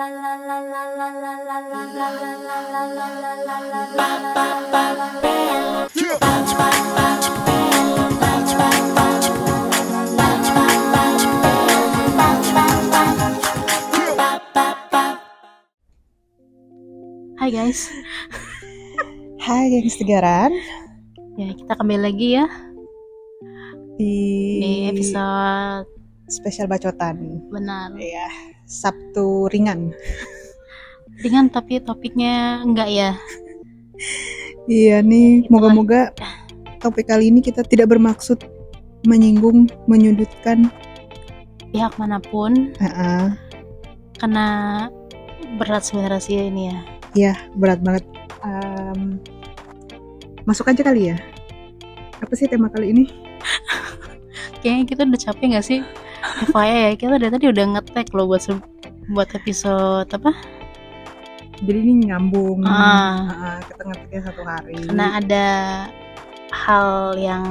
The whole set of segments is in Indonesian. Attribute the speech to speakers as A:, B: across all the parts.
A: Hai guys.
B: Hai gengs Tegaran.
A: Ya, kita kembali lagi ya
B: di
A: episode
B: spesial bacotan.
A: benar.
B: Iya, Sabtu ringan.
A: Ringan tapi topiknya enggak ya.
B: Iya nih,
A: Itulah.
B: moga-moga topik kali ini kita tidak bermaksud menyinggung, menyudutkan
A: Pihak manapun, karena berat sebenarnya sih ini ya.
B: Iya, berat banget. Masuk aja kali ya. Apa sih tema kali ini?
A: Kayaknya kita udah capek nggak sih? FYI ya, kita dari tadi udah nge-tag loh buat episode apa?
B: Jadi ini nyambung. Kita ngetiknya satu hari.
A: Karena ada hal yang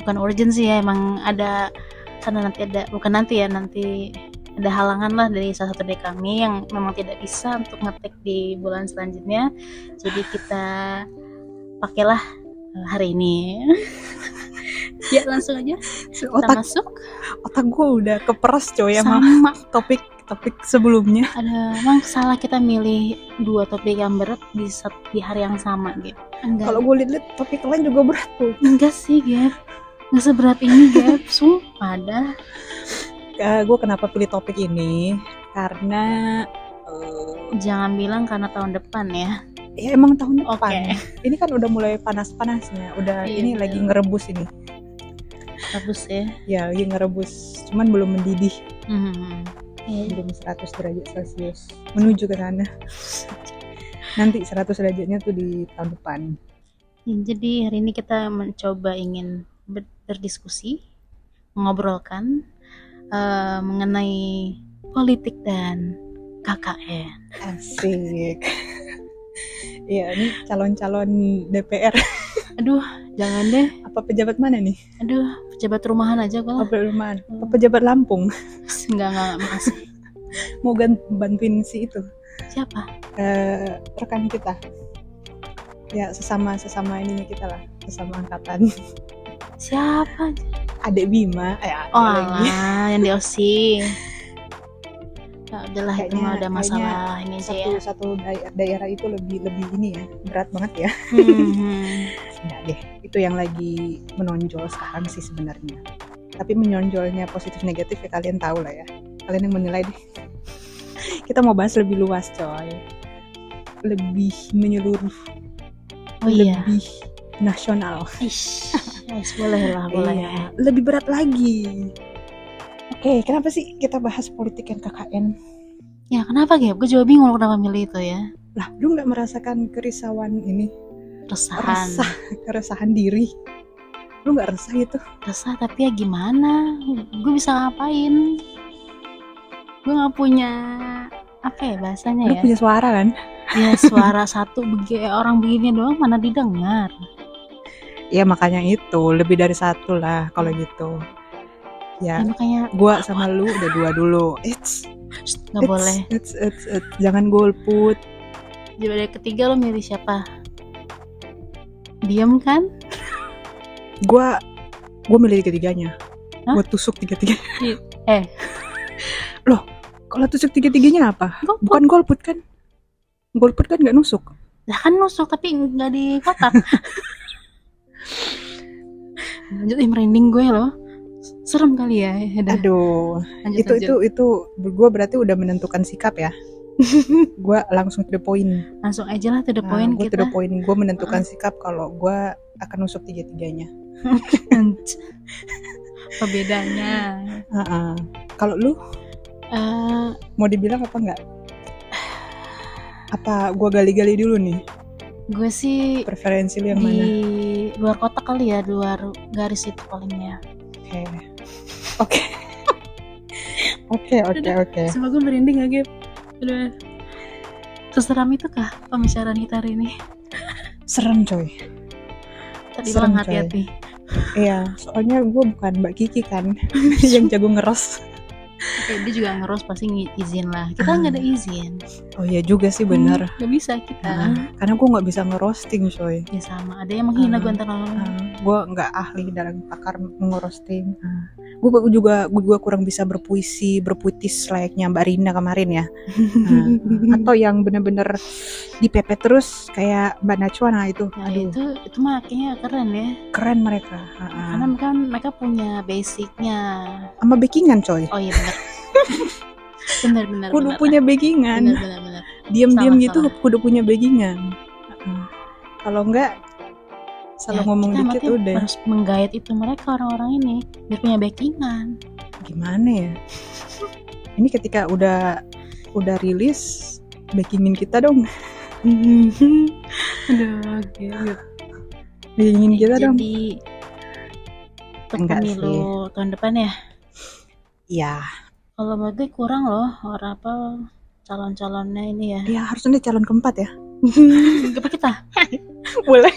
A: bukan urgent sih ya, emang ada, karena nanti ada halangan lah dari salah satu dari kami yang memang tidak bisa untuk ngetik di bulan selanjutnya. Jadi kita pakailah hari ini. Ya langsung aja kita masuk.
B: Otak gue udah keperas coy
A: sama
B: topik sebelumnya.
A: Emang salah kita milih dua topik yang berat di hari yang sama gitu.
B: Kalau gue lihat topik lain juga berat tuh.
A: Enggak sih Gap, nggak seberat ini Gap, sumpah dah.
B: Gue kenapa pilih topik ini karena
A: jangan bilang karena tahun depan ya.
B: Ya emang tahun depan.
A: Okay.
B: Ini kan udah mulai panas-panasnya. Udah
A: iya,
B: ini lagi ngerebus ini.
A: Rebus ya.
B: Ya lagi ngerebus. Cuman belum mendidih.
A: Iya.
B: Belum 100 derajat Celcius. Menuju ke sana. Nanti 100 derajatnya tuh di tahun depan.
A: Ya, jadi hari ini kita ingin berdiskusi, mengobrolkan mengenai politik dan KKN.
B: Asik. Iya, ini calon-calon DPR.
A: Aduh, jangan deh.
B: Apa pejabat mana nih?
A: Aduh, pejabat rumahan aja gue lah.
B: Perumahan. Apa pejabat Lampung?
A: Enggak, makasih.
B: Mau bantuin si itu.
A: Siapa?
B: Rekan kita. Ya, sesama ininya kita lah, sesama angkatan.
A: Siapa?
B: Adek Bima.
A: Yang di OSI. Ya udahlah, itu mah ada masalah ini aja ya.
B: Satu daerah itu lebih ini ya, berat banget ya. Enggak deh, itu yang lagi menonjol sekarang sih sebenarnya. Tapi menonjolnya positif negatif ya kalian tahu lah ya. Kalian yang menilai deh. Kita mau bahas lebih luas coy. Lebih menyeluruh. Lebih nasional.
A: Boleh lah.
B: Lebih berat lagi. Oke, kenapa sih kita bahas politik yang KKN?
A: Ya kenapa Gap? Gue juga bingung kenapa milih itu ya.
B: Lah, lu gak merasakan kerisauan ini? Keresahan diri. Lu gak resah gitu?
A: Resah, tapi ya gimana? Gue bisa ngapain? Gue gak punya apa ya bahasanya.
B: Lu punya suara kan?
A: Ya suara satu orang begini doang mana didengar.
B: Ya makanya itu lebih dari satu lah kalau gitu. Ya
A: makanya
B: gue sama lu udah dua dulu.
A: Nggak boleh.
B: Jangan golput.
A: Jadi dari ketiga lo milih siapa? Diam kan?
B: Gue milih ketiganya. Gue tusuk tiga-tiganya. Loh, kalau tusuk tiga-tiganya apa?
A: Golput.
B: Bukan golput kan? Golput kan nggak nusuk.
A: Lah kan nusuk tapi nggak di kotak. Lanjut, merinding gue loh. Serem kali ya.
B: Aduh, itu gue berarti udah menentukan sikap ya. Gue langsung to the point.
A: Langsung aja lah to the point.
B: Gue to the point. Gue menentukan sikap kalau gue akan nusuk tiga-tiganya.
A: Apa bedanya?
B: Kalau lu mau dibilang apa enggak? Apa gue gali-gali dulu nih?
A: Gue sih
B: preferensi lu yang
A: di
B: mana?
A: Luar kotak kali ya, luar garis itu palingnya.
B: Oke.
A: Semoga merinding ya Gap. Udah. Seseram itu kah pembicaraan kita hari ini?
B: Serem coy.
A: Tadi bilang hati-hati.
B: Iya, soalnya gue bukan Mbak Kiki kan yang jago ngeros.
A: Kayak dia juga ngeros pasti izin lah. Kita nggak ada izin.
B: Oh iya juga sih benar.
A: Nggak bisa kita.
B: Karena gue nggak bisa ngerosting coy.
A: Ya sama. Ada yang menghina gue antara lain.
B: Gue nggak ahli dalam pakar ngerosting. Gue juga kurang bisa berpuitis layaknya Mbak Rina kemarin ya. Atau yang bener-bener dipepet terus kayak Mbak Najwa. Nah itu.
A: Nah, itu mah kayaknya keren ya.
B: Keren mereka.
A: Karena kan mereka punya basicnya.
B: Sama backingan coy.
A: Oh iya benar. benar.
B: Kudu punya backingan.
A: Benar.
B: Diam-diam gitu kudu punya backingan. Kalau enggak salah ngomong dikit udah.
A: Harus menggait itu mereka orang-orang ini biar punya backingan.
B: Gimana ya? Ini ketika udah rilis backingin kita dong.
A: Aduh, gitu.
B: Backingin kita dong.
A: Jadi untuk pemilu tahun depan ya? Iya. Kalau berarti kurang loh orang apa calon-calonnya ini ya.
B: Ya harusnya calon keempat ya.
A: Apa kita?
B: Boleh.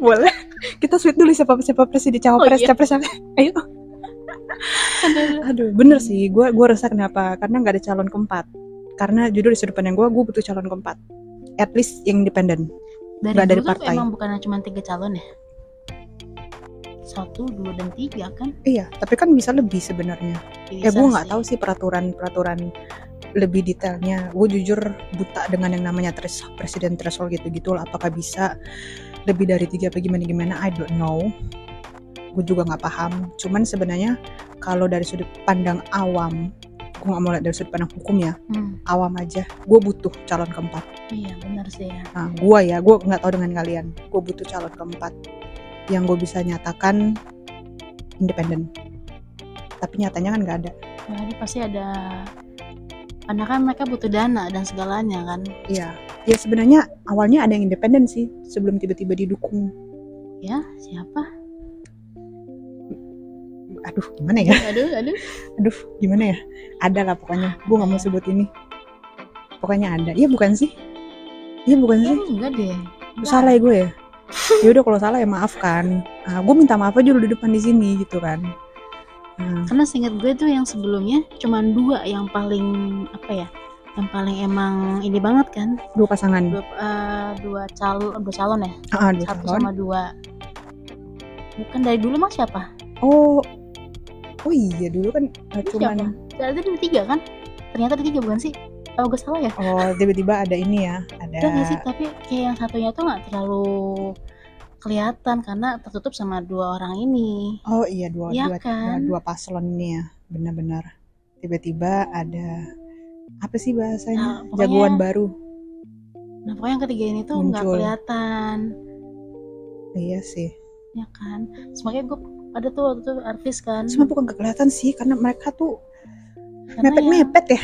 B: Boleh. Kita sweet dulu siapa presiden cawapres capres apa. Ayo. Aduh, bener sih. Gue resah kenapa? Karena nggak ada calon keempat. Karena judul di sudut pandang gue butuh calon keempat. At least yang independen.
A: Dari partai. Emang bukan cuma 3 calon ya? 1, 2, dan 3 kan? Iya,
B: tapi kan bisa lebih sebenarnya. Gue nggak tahu sih peraturan lebih detailnya. Gue jujur buta dengan yang namanya presiden threshold gitu lah. Apakah bisa lebih dari 3 apa gimana? I don't know. Gue juga nggak paham. Cuman sebenarnya kalau dari sudut pandang awam, gue nggak mau lihat dari sudut pandang hukum ya. Awam aja. Gue butuh calon keempat.
A: Iya benar sih ya.
B: Nah, gue nggak tahu dengan kalian. Gue butuh calon keempat yang gue bisa nyatakan independen. Tapi nyatanya kan nggak ada.
A: Nah, ini pasti ada. Karena kan mereka butuh dana dan segalanya kan.
B: Iya. Ya sebenarnya awalnya ada yang independen sih sebelum tiba-tiba didukung.
A: Ya siapa?
B: Aduh gimana ya?
A: Aduh
B: gimana ya? Ada lah pokoknya. Gue nggak mau sebut ini. Pokoknya ada. Iya bukan sih?
A: Enggak deh.
B: Salah ya gue ya. Ya udah kalau salah ya maafkan. Gue minta maaf aja dulu di depan di sini gitu kan.
A: Karena seingat gue tuh yang sebelumnya cuma 2 yang paling apa ya? Yang paling emang ini banget kan?
B: 2 pasangan.
A: 2 calon ya?
B: 2
A: 1 sama 2. Bukan dari dulu mah siapa?
B: Oh iya dulu kan cuman.
A: Berarti ada 3 kan? Ternyata ada 3 bukan sih? Kalau gue salah ya?
B: Oh tiba-tiba ada ini ya, ada.
A: Enggak sih, tapi kayak yang satunya tuh nggak terlalu kelihatan karena tertutup sama 2 orang ini.
B: Oh iya dua
A: kan?
B: dua paslon ini ya, benar-benar. Tiba-tiba ada apa sih bahasanya? Pokoknya, jagoan baru.
A: Nah pokoknya yang ketiga ini tuh nggak kelihatan.
B: Iya sih.
A: Ya kan, semakanya gue ada tuh waktu itu artis kan.
B: Cuma bukan nggak kelihatan sih, karena mereka tuh mepet ya.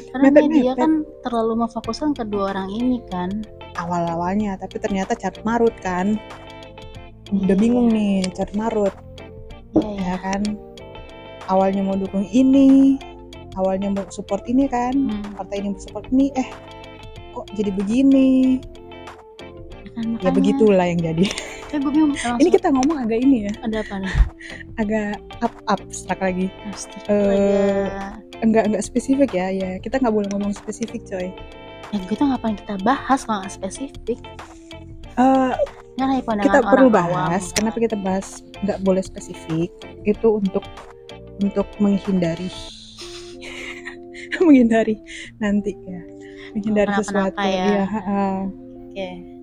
A: Karena media kan terlalu memfokuskan kedua orang ini kan
B: awal-awalnya, tapi ternyata carut marut kan. Udah bingung nih carut marut. Ya kan, awalnya mau dukung ini, awalnya mau support ini kan, partai ini mau support ini, kok jadi begini ya begitulah yang jadi.
A: Gue bingung,
B: ini kita ngomong agak ini ya,
A: ada apa nih,
B: agak abstrak lagi. Enggak spesifik ya kita nggak boleh ngomong spesifik coy.
A: Ya kita ngapain kita bahas kalau nggak spesifik?
B: Kita perlu bahas. Kenapa kita bahas nggak boleh spesifik? Itu untuk menghindari nanti ya, menghindari sesuatu ya. Oke.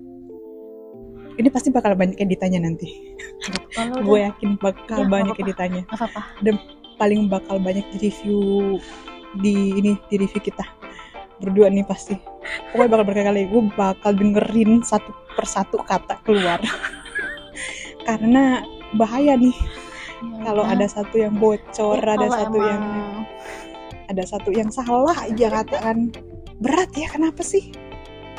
B: Ini pasti bakal banyak yang ditanya nanti. Gue yakin bakal banyak yang ditanya. Dan paling bakal banyak di review di review kita berdua nih pasti. Pokoknya bakal berkali-kali gue bakal dengerin satu persatu kata keluar. Karena bahaya nih kalau ada satu yang bocor, ada satu yang salah aja katakan. Berat ya, kenapa sih?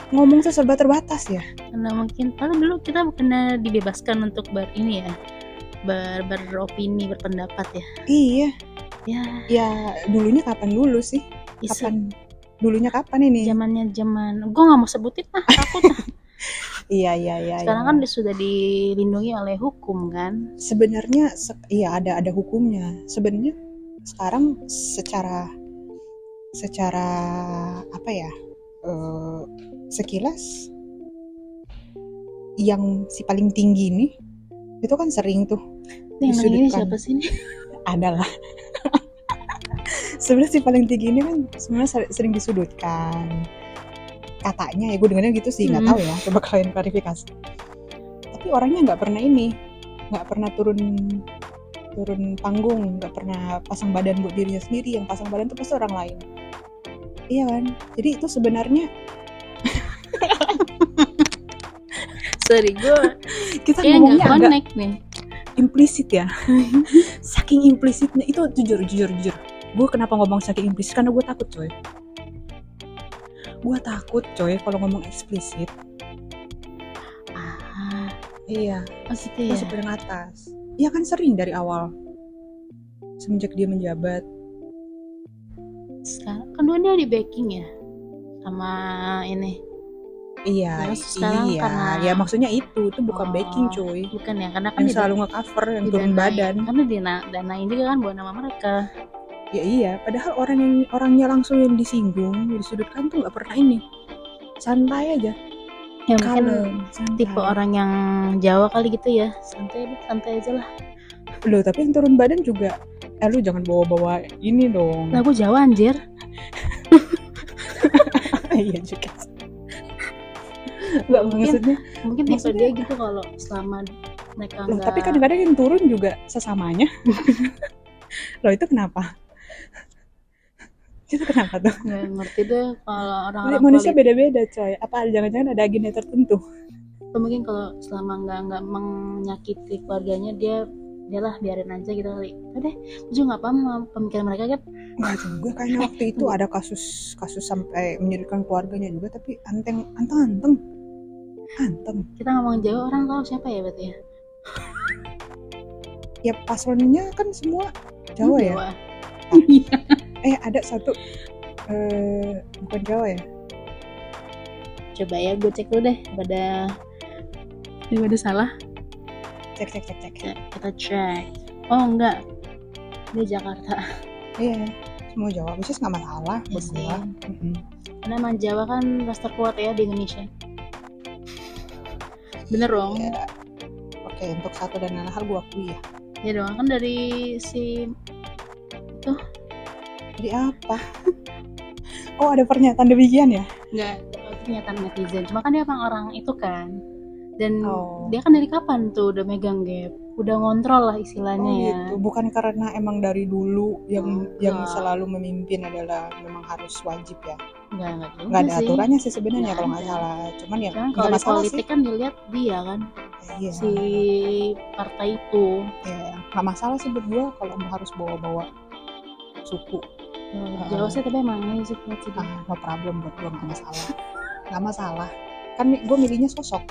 B: Ngomong tuh serba terbatas ya.
A: Karena mungkin dulu kita bukannya dibebaskan untuk beropini, berpendapat ya.
B: Iya. Ya dulunya kapan dulu sih? Dulunya kapan ini?
A: Zaman. Gue nggak mau sebutin takut.
B: Iya.
A: Sekarang kan sudah dilindungi oleh hukum kan?
B: Sebenarnya iya ada hukumnya. Sebenarnya sekarang secara apa ya, sekilas yang si paling tinggi ini itu kan sering tuh
A: Yang ini
B: disudutkan.
A: siapa sih ini?
B: Adalah sebenarnya si paling tinggi ini kan sebenarnya sering disudutkan katanya ya, gue dengarnya gitu sih, nggak tahu ya, coba kalian klarifikasi. Tapi orangnya nggak pernah turun panggung, nggak pernah pasang badan buat dirinya sendiri, yang pasang badan tuh pasti orang lain. Iya kan, jadi itu sebenarnya
A: Sorry, gue
B: kita
A: kayak
B: ngomongnya
A: nggak
B: agak
A: connect nih.
B: implisit ya. Saking implisitnya itu, jujur gue kenapa ngomong saking implisit, karena gue takut coy kalau ngomong eksplisit. Iya,
A: Gitu ya.
B: masih paling atas. Iya kan, sering dari awal semenjak dia menjabat.
A: Sekarang kan dia di backing ya sama ini.
B: Iya,
A: Terus sekarang karena
B: ya maksudnya itu bukan backing coy.
A: Bukan ya, karena kan
B: Yang selalu nge-cover, yang turun badan.
A: Karena danain juga kan buat nama mereka.
B: Ya iya, padahal orangnya langsung yang disinggung, yang disudutkan tuh nggak pernah ini. Santai aja.
A: Ya mungkin
B: santai.
A: Tipe orang yang Jawa kali gitu ya, santai aja lah.
B: Loh, tapi yang turun badan juga, lu jangan bawa-bawa ini dong.
A: Lah gue Jawa anjir.
B: Iya juga. Nggak, mungkin
A: tipe dia gitu kalau selama mereka
B: loh, tapi kadang-kadang yang turun juga sesamanya. Loh, itu kenapa? Itu kenapa tuh?
A: Nggak ngerti deh kalau orang-orang
B: manusia beda-beda coy. Apa jangan-jangan ada agenda tertentu?
A: Atau mungkin kalau selama nggak menyakiti keluarganya, dia lah biarin aja gitu kali. Udah, gue juga nggak paham pemikiran mereka kan.
B: Nggak juga, kayaknya waktu itu ada kasus sampai menyudutkan keluarganya juga, tapi anteng.
A: Kita ngomong Jawa, orang tahu siapa ya berarti ya?
B: Ya paslonnya kan semua Jawa ya. Ada satu bukan Jawa ya.
A: Coba ya, gue cek dulu deh daripada salah.
B: Cek.
A: Kita cek. Oh enggak, di Jakarta.
B: Iya, semua Jawa, bisnis nggak masalah buat gua.
A: Karena emang Jawa kan ras terkuat ya di Indonesia. Bener dong.
B: Ya. Oke, untuk satu dan lain hal gua akui ya.
A: Ya dong, kan dari si itu.
B: Dari apa? Oh, ada pernyataan demikian ya?
A: Enggak, pernyataan netizen. Cuma kan dia emang orang itu kan. Dan dia kan dari kapan tuh udah megang Gap, udah ngontrol lah istilahnya ya.
B: Gitu. Bukan karena emang dari dulu yang selalu memimpin adalah memang harus wajib ya. Nggak ada aturannya sih sebenarnya kalau nggak salah. Cuman ya
A: kalau di politik kan dilihat dia kan, si partai itu.
B: Ya, nggak masalah sih buat gue kalau harus bawa-bawa suku.
A: Jawa sih tapi emang ini sih
B: no problem buat gue, nggak masalah. Kan gue milihnya sosok.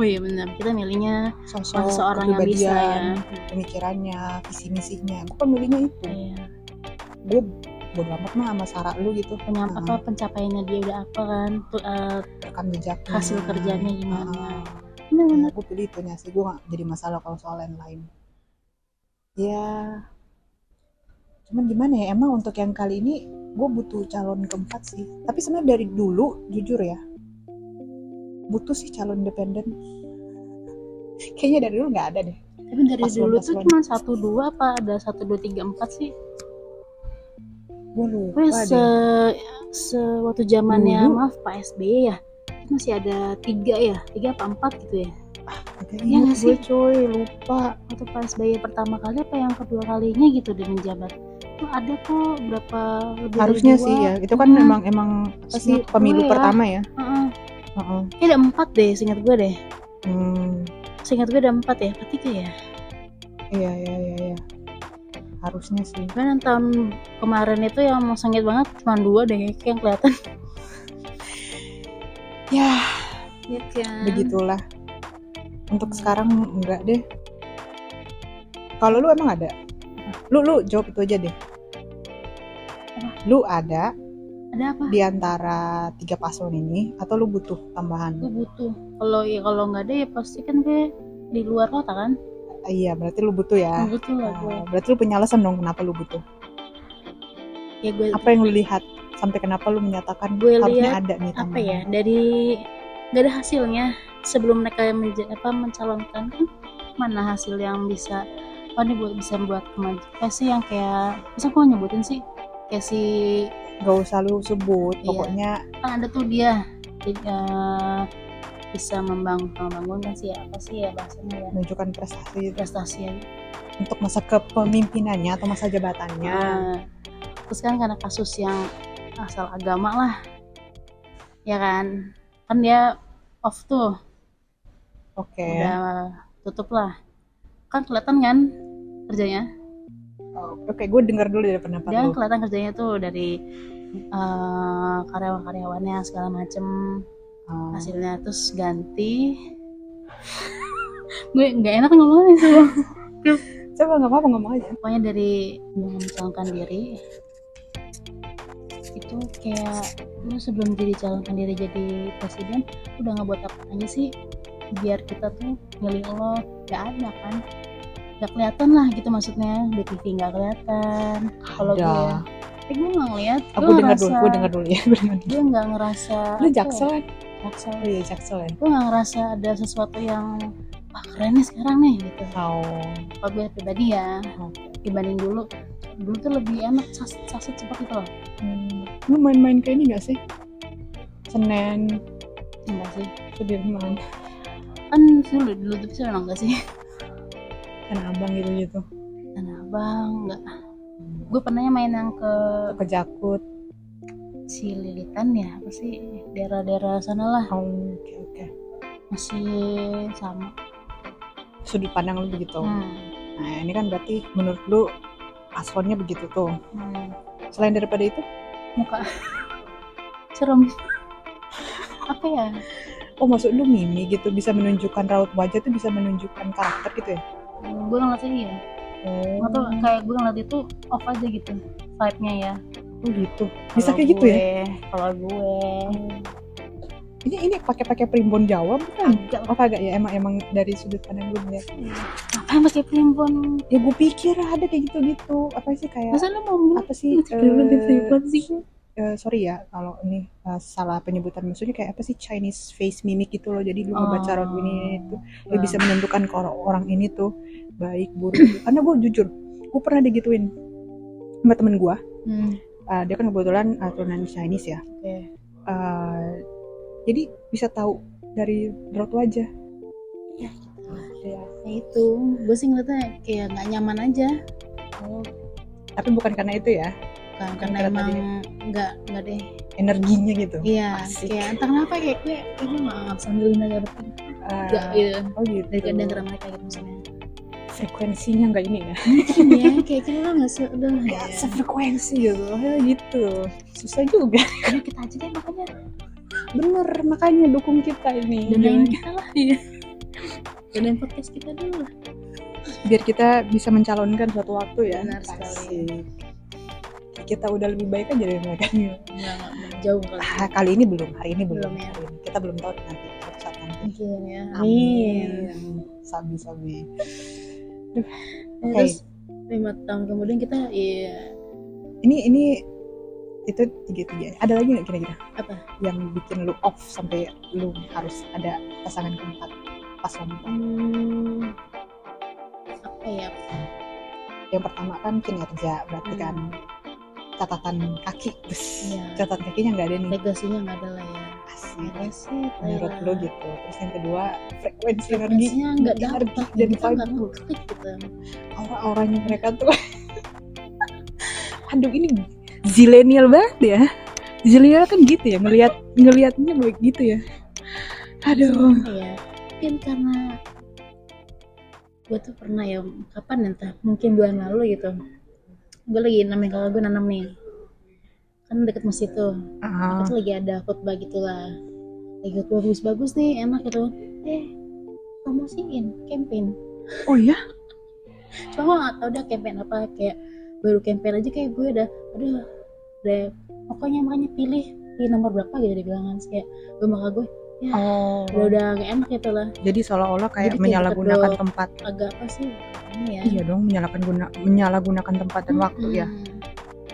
A: Oh iya benar, kita milihnya
B: sosok,
A: seorang yang bisa ya,
B: pemikirannya, visi misinya. Gue kan milihnya itu.
A: Iya.
B: Gue bodo amat mah sama Sarah lu gitu.
A: Pencapaiannya dia udah apa kan,
B: rekam jejaknya,
A: hasil kerjanya gimana.
B: Nah, gue pilih itunya sih, gue gak jadi masalah kalau soal lain-lain. Ya, cuman gimana ya, emang untuk yang kali ini gue butuh calon keempat sih. Tapi sebenarnya dari dulu, jujur ya, butuh sih calon independen. Kayaknya dari dulu nggak ada deh.
A: Tapi dari dulu tuh cuma 1-2 apa ada 1-2-3-4 sih?
B: Gue lupa deh.
A: Waktu zamannya maaf Pak SBY ya, masih ada 3 apa 4 gitu ya?
B: Iya nggak sih? Coy lupa.
A: Waktu Pak SBY pertama kali apa yang kedua kalinya gitu dia menjabat. Itu ada kok berapa lebih
B: harusnya sih ya. Itu kan emang apa sih pemilu pertama ya?
A: Ada 4 deh, seingat gue deh. Seingat gue ada 4 ya, apa 3 ya?
B: Iya. Harusnya sih.
A: Kan tahun kemarin itu yang mau sengit banget cuma 2 deh kayak yang kelihatan.
B: Ya
A: kan?
B: Begitulah. Untuk sekarang enggak deh. Kalau lu emang ada? Lu jawab itu aja deh. Lu ada
A: apa?
B: Di antara 3 paslon ini atau lu butuh tambahan?
A: Lu butuh. Kalau nggak ada ya pasti kan gue di luar kota kan?
B: Iya, berarti lu butuh ya.
A: Butuh lah gue.
B: Berarti lu punya alasan dong kenapa lu butuh.
A: ya gue
B: Apa yang lu lihat sampai kenapa lu menyatakan
A: Gue
B: harusnya
A: lihat,
B: ada nih
A: apa
B: tambahan?
A: ya, dari nggak ada hasilnya sebelum mereka mencalonkan, kan mana hasil yang bisa ini bisa buat kemajuan kayak sih, yang kayak masa gue nyebutin sih, kayak si
B: Gak usah lu sebut,
A: Iya.
B: pokoknya
A: kan ada tuh dia bisa membangun kan sih, apa sih ya bahasanya ya,
B: menunjukkan
A: prestasi ya.
B: untuk masa kepemimpinannya atau masa jabatannya.
A: Terus kan karena kasus yang asal agama lah, ya kan dia off tuh,
B: Oke.
A: udah tutup lah, kan kelihatan kan kerjanya.
B: Oke, gue dengar dulu dari pendapat
A: Dia kan
B: lu.
A: kelihatan kerjanya tuh dari karyawan-karyawannya segala macem, hasilnya terus ganti. Gue nggak enak ngomongnya sih.
B: Coba nggak apa-apa ngomong aja.
A: Pokoknya dari mencalonkan diri itu kayak lu sebelum jadi calonkan diri jadi presiden udah nggak buat apa aja sih biar kita tuh milih lo, nggak ada kan, nggak kelihatan lah gitu, maksudnya di TV nggak kelihatan. Kalau gue nggak ngeliat,
B: gue dengar dulu ya.
A: Gue nggak ngerasa.
B: Lu jaksel kan?
A: Jaksel.
B: Oh iya, jaksel ya.
A: Gue nggak ngerasa ada sesuatu yang keren nih sekarang nih gitu. Kalau gue pribadi ya, dibanding dulu tuh lebih enak, saset cepat gitu loh.
B: Lu main-main kayak ini gak sih? Senen
A: Enggak sih,
B: Sudirman
A: kan dulu tuh bisa enggak sih?
B: Tanah Abang gitu.
A: Tanah Abang enggak. Gue pernahnya main yang ke
B: Jakut,
A: si Lilitan ya, apa sih, daerah-daerah sana lah.
B: Oke.
A: Masih sama
B: sudut pandang lu begitu. Nah ini kan berarti menurut lu asonnya begitu tuh. Selain daripada itu,
A: muka serem. Apa ya?
B: Oh maksud lu mimi gitu, bisa menunjukkan raut wajah tuh, bisa menunjukkan karakter gitu ya?
A: Gue ngeliatnya iya. Atau kayak gue ngeliat itu off aja gitu vibe-nya ya.
B: Oh gitu. Bisa kayak gitu ya?
A: Kalau gue
B: ini pakai primbon Jawa bukan? Kagak ya, emang dari sudut pandang lu ya.
A: Apa yang pakai primbon?
B: Ya gue pikir ada kayak gitu. Apa sih kayak?
A: Masa lu mau
B: apa sih?
A: primbon sih?
B: Sorry ya kalau ini salah penyebutan, maksudnya kayak apa sih, Chinese face mimic gitu loh. Jadi lu ngebaca raut ini itu, lu bisa menentukan kalau orang ini tuh baik buruk. Karena gue jujur, gue pernah digituin sama temen gue. Dia kan kebetulan turunan Chinese ya. Jadi bisa tahu dari raut wajah. Ya
A: itu gue sih ngeliatnya kayak nggak nyaman aja.
B: Tapi bukan karena itu ya?
A: Bukan, karena emang nggak deh
B: energinya gitu.
A: Iya. Asik. Kayak entah kenapa kayak gue maaf sambil aja betul. Nggak gitu.
B: Oh gitu.
A: Dari antara mereka gitu misalnya.
B: Frekuensinya nggak ini ya?
A: Mungkin ya, kayak kita nggak
B: sefrekuensi gitu. Susah juga.
A: Karena kita aja deh makanya.
B: Bener, makanya dukung kita ini.
A: Danain kita lah ya. Danain podcast kita dulu lah.
B: Biar kita bisa mencalonkan suatu waktu ya.
A: Benar sekali.
B: Kita udah lebih baik aja dari mereka.
A: Enggak jauh kali.
B: Hari ini belum ya. Kita belum tahu nanti suatu saat nanti.
A: Mungkin ya.
B: Amin. Sabi.
A: Terus 5 tahun kemudian kita
B: Ini itu 3. Ada lagi nggak kira-kira?
A: Apa?
B: Yang bikin lu off sampai lu harus ada pasangan keempat pas wanita?
A: Apa ya?
B: Yang pertama kan kinerja, berarti kan catatan kaki, catatan kakinya nggak ada nih.
A: Legasinya nggak ada lah ya.
B: Asik. Menurut lu gitu. Terus yang kedua frekuensi
A: energinya nggak dapat
B: dan
A: nggak ngeklik gitu.
B: Aura-auranya mereka tuh. Aduh ini zilenial banget ya. Zilenial kan gitu ya, ngelihatnya begitu ya. Aduh.
A: Ya, mungkin karena gue tuh pernah ya, kapan entah, mungkin bulan lalu gitu. Gue lagi kalau gue nanam nih, kan deket masjid tuh. Itu lagi ada khutbah gitulah. Lagi khutbah bagus nih, enak gitu. Promosiin campaign.
B: Oh ya?
A: Cuma gue nggak tahu dah campaign apa, kayak baru campaign aja kayak gue udah pokoknya makanya pilih nomor berapa gitu dia bilang kan, kayak gue maka gue udah gak enak gitu lah.
B: Jadi seolah-olah kayak menyalahgunakan tempat.
A: Agak apa sih ini ya?
B: Iya dong, menyalahgunakan tempat dan waktu ya.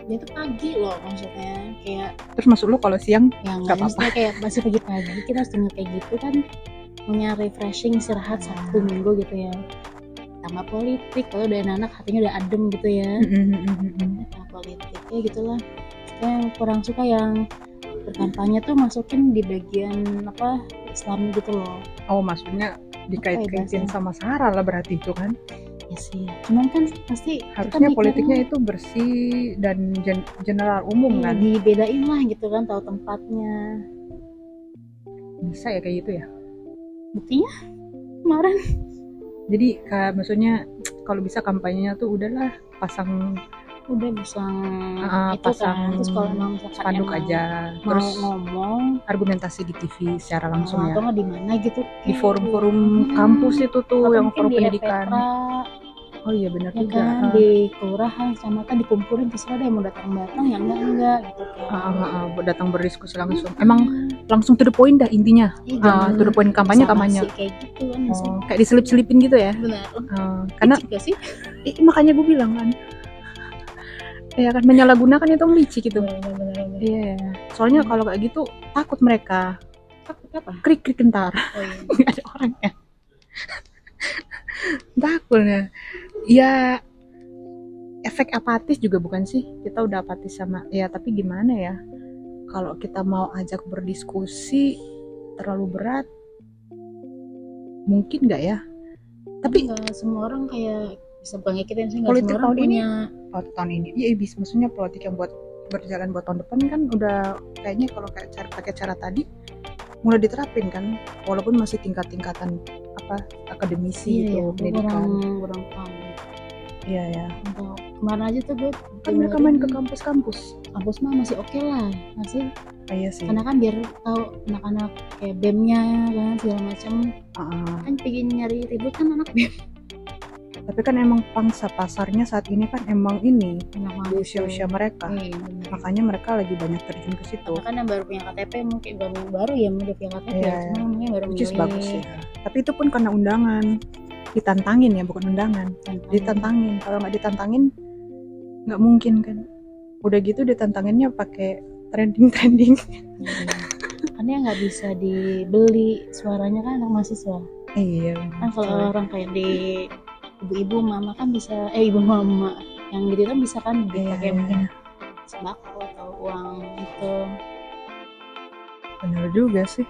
A: dia tuh pagi loh maksudnya, kayak
B: Terus maksud lu kalau siang
A: yang
B: nggak apa-apa?
A: maksudnya kayak masih pagi-pagi kita harus denger kayak gitu kan, punya refreshing istirahat Sabtu Minggu gitu ya, tambah politik, kalau udah anak hatinya udah adem gitu ya. Tambah politik ya gitulah. Saya kurang suka yang berkampanye tuh masukin di bagian apa Islam gitu loh.
B: Oh, maksudnya dikait-kaitin
A: bahasanya?
B: sama Sarah lah berarti itu kan.
A: Ya sih, cuman kan pasti
B: Harusnya
A: kita
B: politiknya
A: mikirnya
B: itu bersih dan general umum kan.
A: dibedain lah gitu kan, tahu tempatnya.
B: Bisa ya kayak gitu ya.
A: Buktinya kemarin
B: Jadi kayak maksudnya kalau bisa kampanyenya tuh udahlah pasang
A: udah bisa itu
B: pasang
A: kan, terus kalau emang misalkan
B: spanduk
A: emang
B: aja,
A: mau
B: terus
A: ngomong
B: argumentasi di TV secara langsung ya.
A: atau nggak di mana gitu
B: Di forum-forum kampus itu tuh
A: atau
B: yang
A: mungkin
B: forum
A: di
B: pendidikan.
A: Epetra,
B: Oh iya benar
A: ya
B: juga.
A: kan, di kelurahan kecamatan dikumpulin, terserah deh mau datang yang enggak gitu kan.
B: Datang berdiskusi langsung. Emang langsung to the point dah intinya. To the point kampanye.
A: Kayak gitu kan,
B: Kayak diselip-selipin gitu ya.
A: benar.
B: Karena
A: juga sih.
B: Makanya gue bilang kan. Ya kan menyalahgunakan itu licik gitu.
A: Benar.
B: Iya. Soalnya kalau kayak gitu takut mereka.
A: Takut apa?
B: Krik kentar.
A: Oh iya.
B: Nggak ada orangnya. Takutnya. Ya efek apatis juga bukan sih, kita udah apatis sama ya, tapi gimana ya kalau kita mau ajak berdiskusi terlalu berat mungkin nggak ya, tapi
A: nggak semua orang kayak bisa bangkitin sih, nggak
B: politik
A: semua orang
B: tahun ini iya bisa, maksudnya politik yang buat berjalan buat tahun depan kan udah kayaknya kalau kayak pakai cara tadi mulai diterapin kan, walaupun masih tingkatan apa akademisi gitu pendidikan.
A: Kurang paham.
B: Iya ya.
A: Untuk kemarin aja tuh gue
B: Kan mereka main ke kampus
A: mah masih oke lah, masih.
B: Iya sih.
A: Karena kan biar tahu anak-anak kayak BEM-nya kan segala macam. Kan pengen nyari ribut kan anak BEM.
B: Tapi kan emang pangsa pasarnya saat ini kan emang ini di usia-usia mereka. Makanya mereka lagi banyak terjun ke situ.
A: Karena kan yang baru punya KTP mungkin baru ya udah punya KTP, cuma mungkin baru
B: milih. Bagus ya. Tapi itu pun karena undangan. Ditantangin ya, bukan undangan. Ditantangin. Kalau nggak ditantangin nggak mungkin kan. Udah gitu ditantanginnya pakai trending.
A: Karena nggak bisa dibeli suaranya kan anak mahasiswa.
B: Iya.
A: Kan kalau orang kayak di ibu-ibu mama kan bisa, ibu mama yang gitu kan bisa kan dipakai mungkin sembako atau uang itu.
B: Benar juga sih.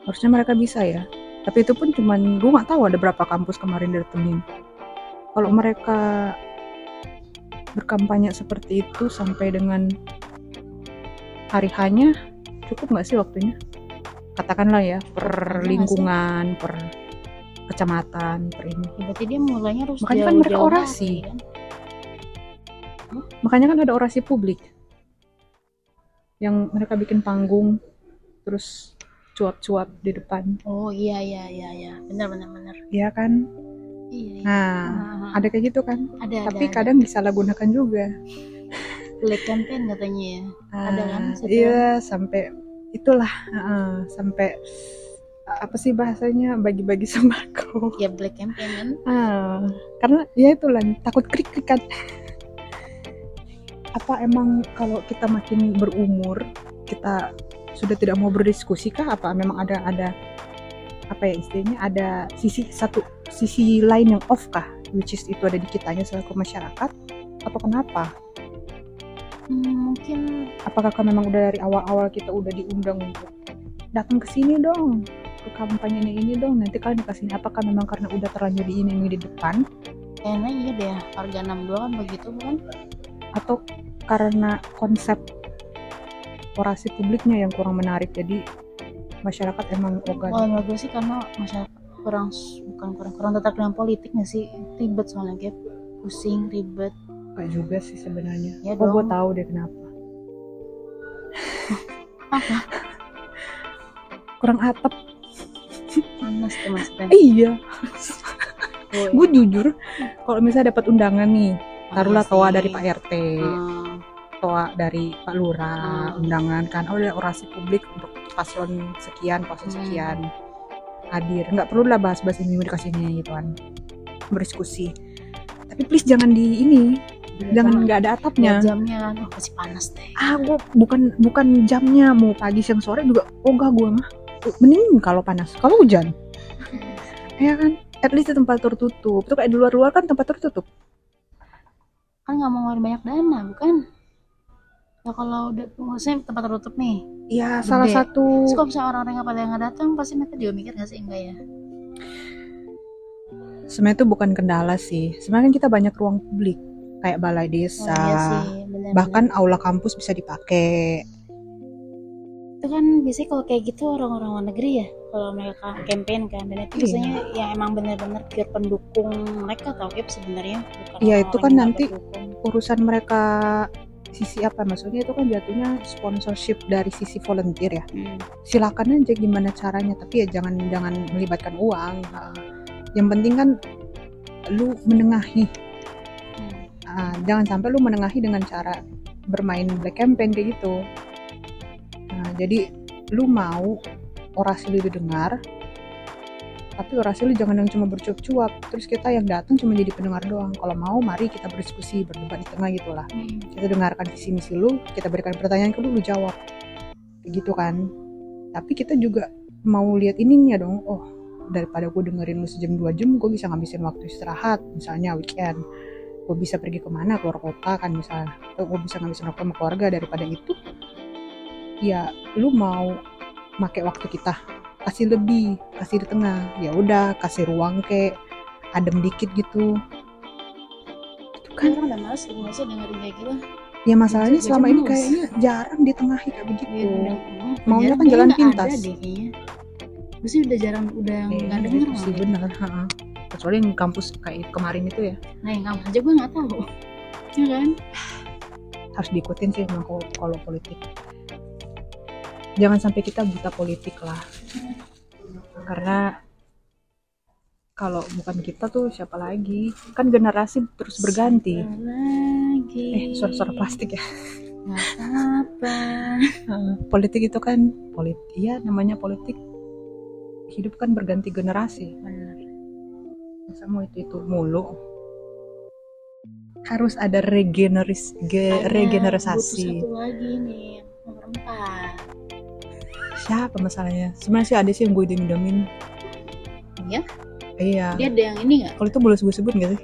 B: Harusnya mereka bisa ya. Tapi itu pun cuman gue nggak tahu ada berapa kampus kemarin datengin. Kalau mereka berkampanye seperti itu sampai dengan hari hanya cukup nggak sih waktunya? Katakanlah ya per lingkungan, per kecamatan, per ini.
A: Berarti dia mulainya harus
B: makanya kan mereka orasi. Kan? Makanya kan ada orasi publik yang mereka bikin panggung terus cuap-cuap di depan.
A: Oh iya, benar.
B: Iya kan?
A: Iya.
B: Nah, ada kayak gitu kan? Tapi kadang disalahgunakan juga.
A: Black campaign katanya ya. Ada kan?
B: Iya, sampai itulah, sampai apa sih bahasanya, bagi-bagi sembako.
A: Ya black campaign kan?
B: Karena ya itulah takut krik-krikan. Apa emang kalau kita makin berumur kita sudah tidak mau berdiskusi kah? Apa memang ada apa ya istilahnya, ada sisi lain yang off kah, which is itu ada di kitanya selaku masyarakat, atau kenapa?
A: Mungkin
B: apakah memang udah dari awal-awal kita udah diundang untuk datang ke sini dong, ke kampanyenya ini dong, nanti kalian ke sini, apakah memang karena udah terlanjur diiming di depan?
A: Kayaknya iya deh, harga 62 kan begitu bukan?
B: Atau karena konsep orasi publiknya yang kurang menarik, jadi masyarakat emang ogan?
A: Menurut gue sih karena masyarakat kurang tertarik dengan politik nggak sih, ribet soalnya kayak pusing, ribet.
B: Kayak juga sih sebenarnya.
A: Ya
B: gue tahu deh kenapa.
A: Apa?
B: Kurang atap.
A: Panas tuh maksudnya.
B: Iya. Gue jujur, kalau misalnya dapat undangan nih, taruhlah toa dari Pak RT, toa dari Pak Lurah, undangan kan, ada orasi publik untuk paslon sekian, sekian hadir, nggak perlu lah bahas-bahas ini dikasih ini gitu kan, berdiskusi. Tapi please jangan Jangan nggak ada atapnya.
A: Jamnya kan, pasti panas deh.
B: Gue bukan jamnya, mau pagi siang sore juga ogah gue mah. Mending kalau panas, kalau hujan. Ya kan, at least di tempat tertutup. Tuh kayak di luar kan tempat tertutup.
A: Kan nggak mau ngeluarin banyak dana, bukan? Ya kalau udah maksudnya tempat tertutup nih.
B: Iya, salah satu.
A: Terus kalau misalnya orang-orang yang pada nggak datang, pasti mereka juga mikir nggak sih, enggak ya?
B: Sebenarnya itu bukan kendala sih. Sebenarnya kan kita banyak ruang publik kayak balai desa,
A: iya sih, bener-bener.
B: Bahkan aula kampus bisa dipakai.
A: Itu kan biasanya kalau kayak gitu orang-orang luar negeri ya, kalau mereka campaign kan, dan itu biasanya yang emang benar-benar pure pendukung mereka tau ya sebenarnya.
B: Iya, itu kan nanti urusan mereka sisi apa, maksudnya itu kan jatuhnya sponsorship dari sisi volunteer ya. Silakan aja gimana caranya, tapi ya jangan melibatkan uang. Yang penting kan lu menengahi. Jangan sampai lu menengahi dengan cara bermain black campaign kayak gitu. Jadi lu mau orasi lu didengar, tapi orasi lu jangan yang cuma bercuap-cuap, terus kita yang datang cuma jadi pendengar doang. Kalau mau mari kita berdiskusi, berdebat di tengah gitulah. Kita dengarkan visi misi lu, kita berikan pertanyaan ke lu jawab gitu kan. Tapi kita juga mau lihat ininya dong. Oh, daripada gue dengerin lu sejam 2 jam, gue bisa ngabisin waktu istirahat, misalnya weekend gue bisa pergi kemana, keluar kota kan misalnya, atau gue bisa ngabisin waktu sama keluarga. Daripada itu ya lu mau pakai waktu kita, kasih lebih, kasih di tengah, ya udah kasih ruang kayak adem dikit gitu. Itu kan
A: orang udah males dengerin kayak gitu.
B: Ya masalahnya selama ini kayaknya jarang ditengahi kayak begitu. Maunya kan jalan pintas.
A: Mesti udah jarang, udah nggak denger
B: sih, bener. Kecuali yang kampus kayak kemarin itu ya.
A: Nah yang kampus aja gue nggak tahu, ya kan?
B: Harus diikutin sih kalau politik. Jangan sampai kita buta politik lah. Karena kalau bukan kita tuh siapa lagi? Kan generasi terus berganti. Suara plastik ya.
A: Nggak apa-apa.
B: Politik itu kan ya namanya politik. Hidup kan berganti generasi.
A: Benar.
B: Masa mau itu mulu. Harus ada regenerasi.
A: Satu lagi nih, nomor 4.
B: Siapa masalahnya? Sebenarnya sih ada sih yang gue demin.
A: Iya?
B: Iya.
A: Dia ada yang ini nggak?
B: Kalau itu boleh sebut nggak sih?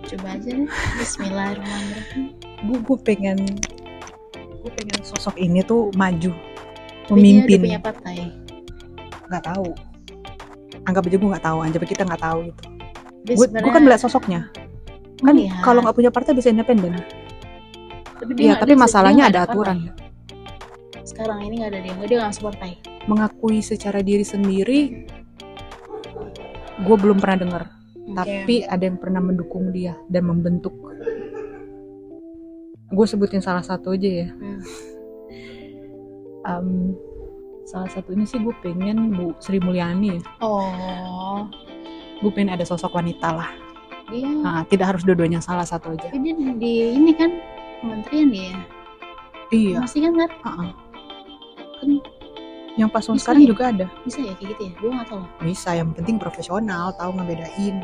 A: Coba aja deh. Bismillahirrahmanirrahim.
B: Gue pengen sosok ini tuh maju, memimpin.
A: Dia punya partai.
B: Nggak tahu. Anggap aja gue nggak tahu. Anggap kita nggak tahu itu. Gue kan melihat sosoknya. Kan kalau nggak punya partai bisa independen. Tapi masalahnya ada aturan.
A: Sekarang ini nggak ada dia nggak support partai.
B: Mengakui secara diri sendiri, gue belum pernah dengar. Tapi ada yang pernah mendukung dia dan membentuk. Gue sebutin salah satu aja ya. Salah satunya sih gue pengen Bu Sri Mulyani.
A: Oh.
B: Gue pengen ada sosok wanita lah.
A: Iya.
B: Nah, tidak harus dua-duanya, salah satu aja.
A: Tapi dia di ini kan kementerian dia.
B: Iya.
A: Masih kan?
B: Kan yang paslon sekarang ya? Juga ada.
A: Bisa ya kayak gitu ya? Gue nggak tahu.
B: Bisa, yang penting profesional, tahu ngebedain.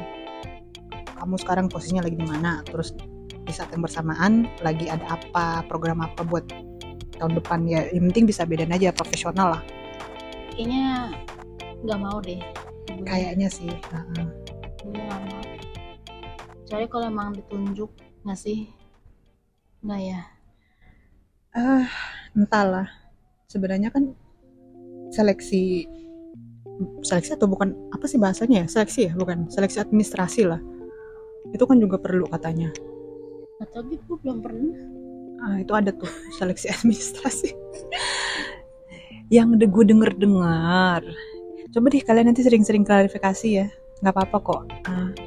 B: Kamu sekarang posisinya lagi di mana, terus di saat yang bersamaan lagi ada apa, program apa buat tahun depan ya. Yang penting bisa bedain aja, profesional lah.
A: Kayaknya nggak mau deh.
B: Kayaknya sih.
A: Gue nggak mau. Soalnya kalau emang ditunjuk nggak sih? Nggak ya?
B: Entahlah. Sebenarnya kan seleksi atau bukan apa sih bahasanya ya? Seleksi ya, bukan seleksi administrasi lah. Itu kan juga perlu katanya.
A: Tapi gue belum pernah.
B: Itu ada tuh seleksi administrasi. Yang gue dengar. Coba deh kalian nanti sering-sering klarifikasi ya. Nggak apa-apa kok.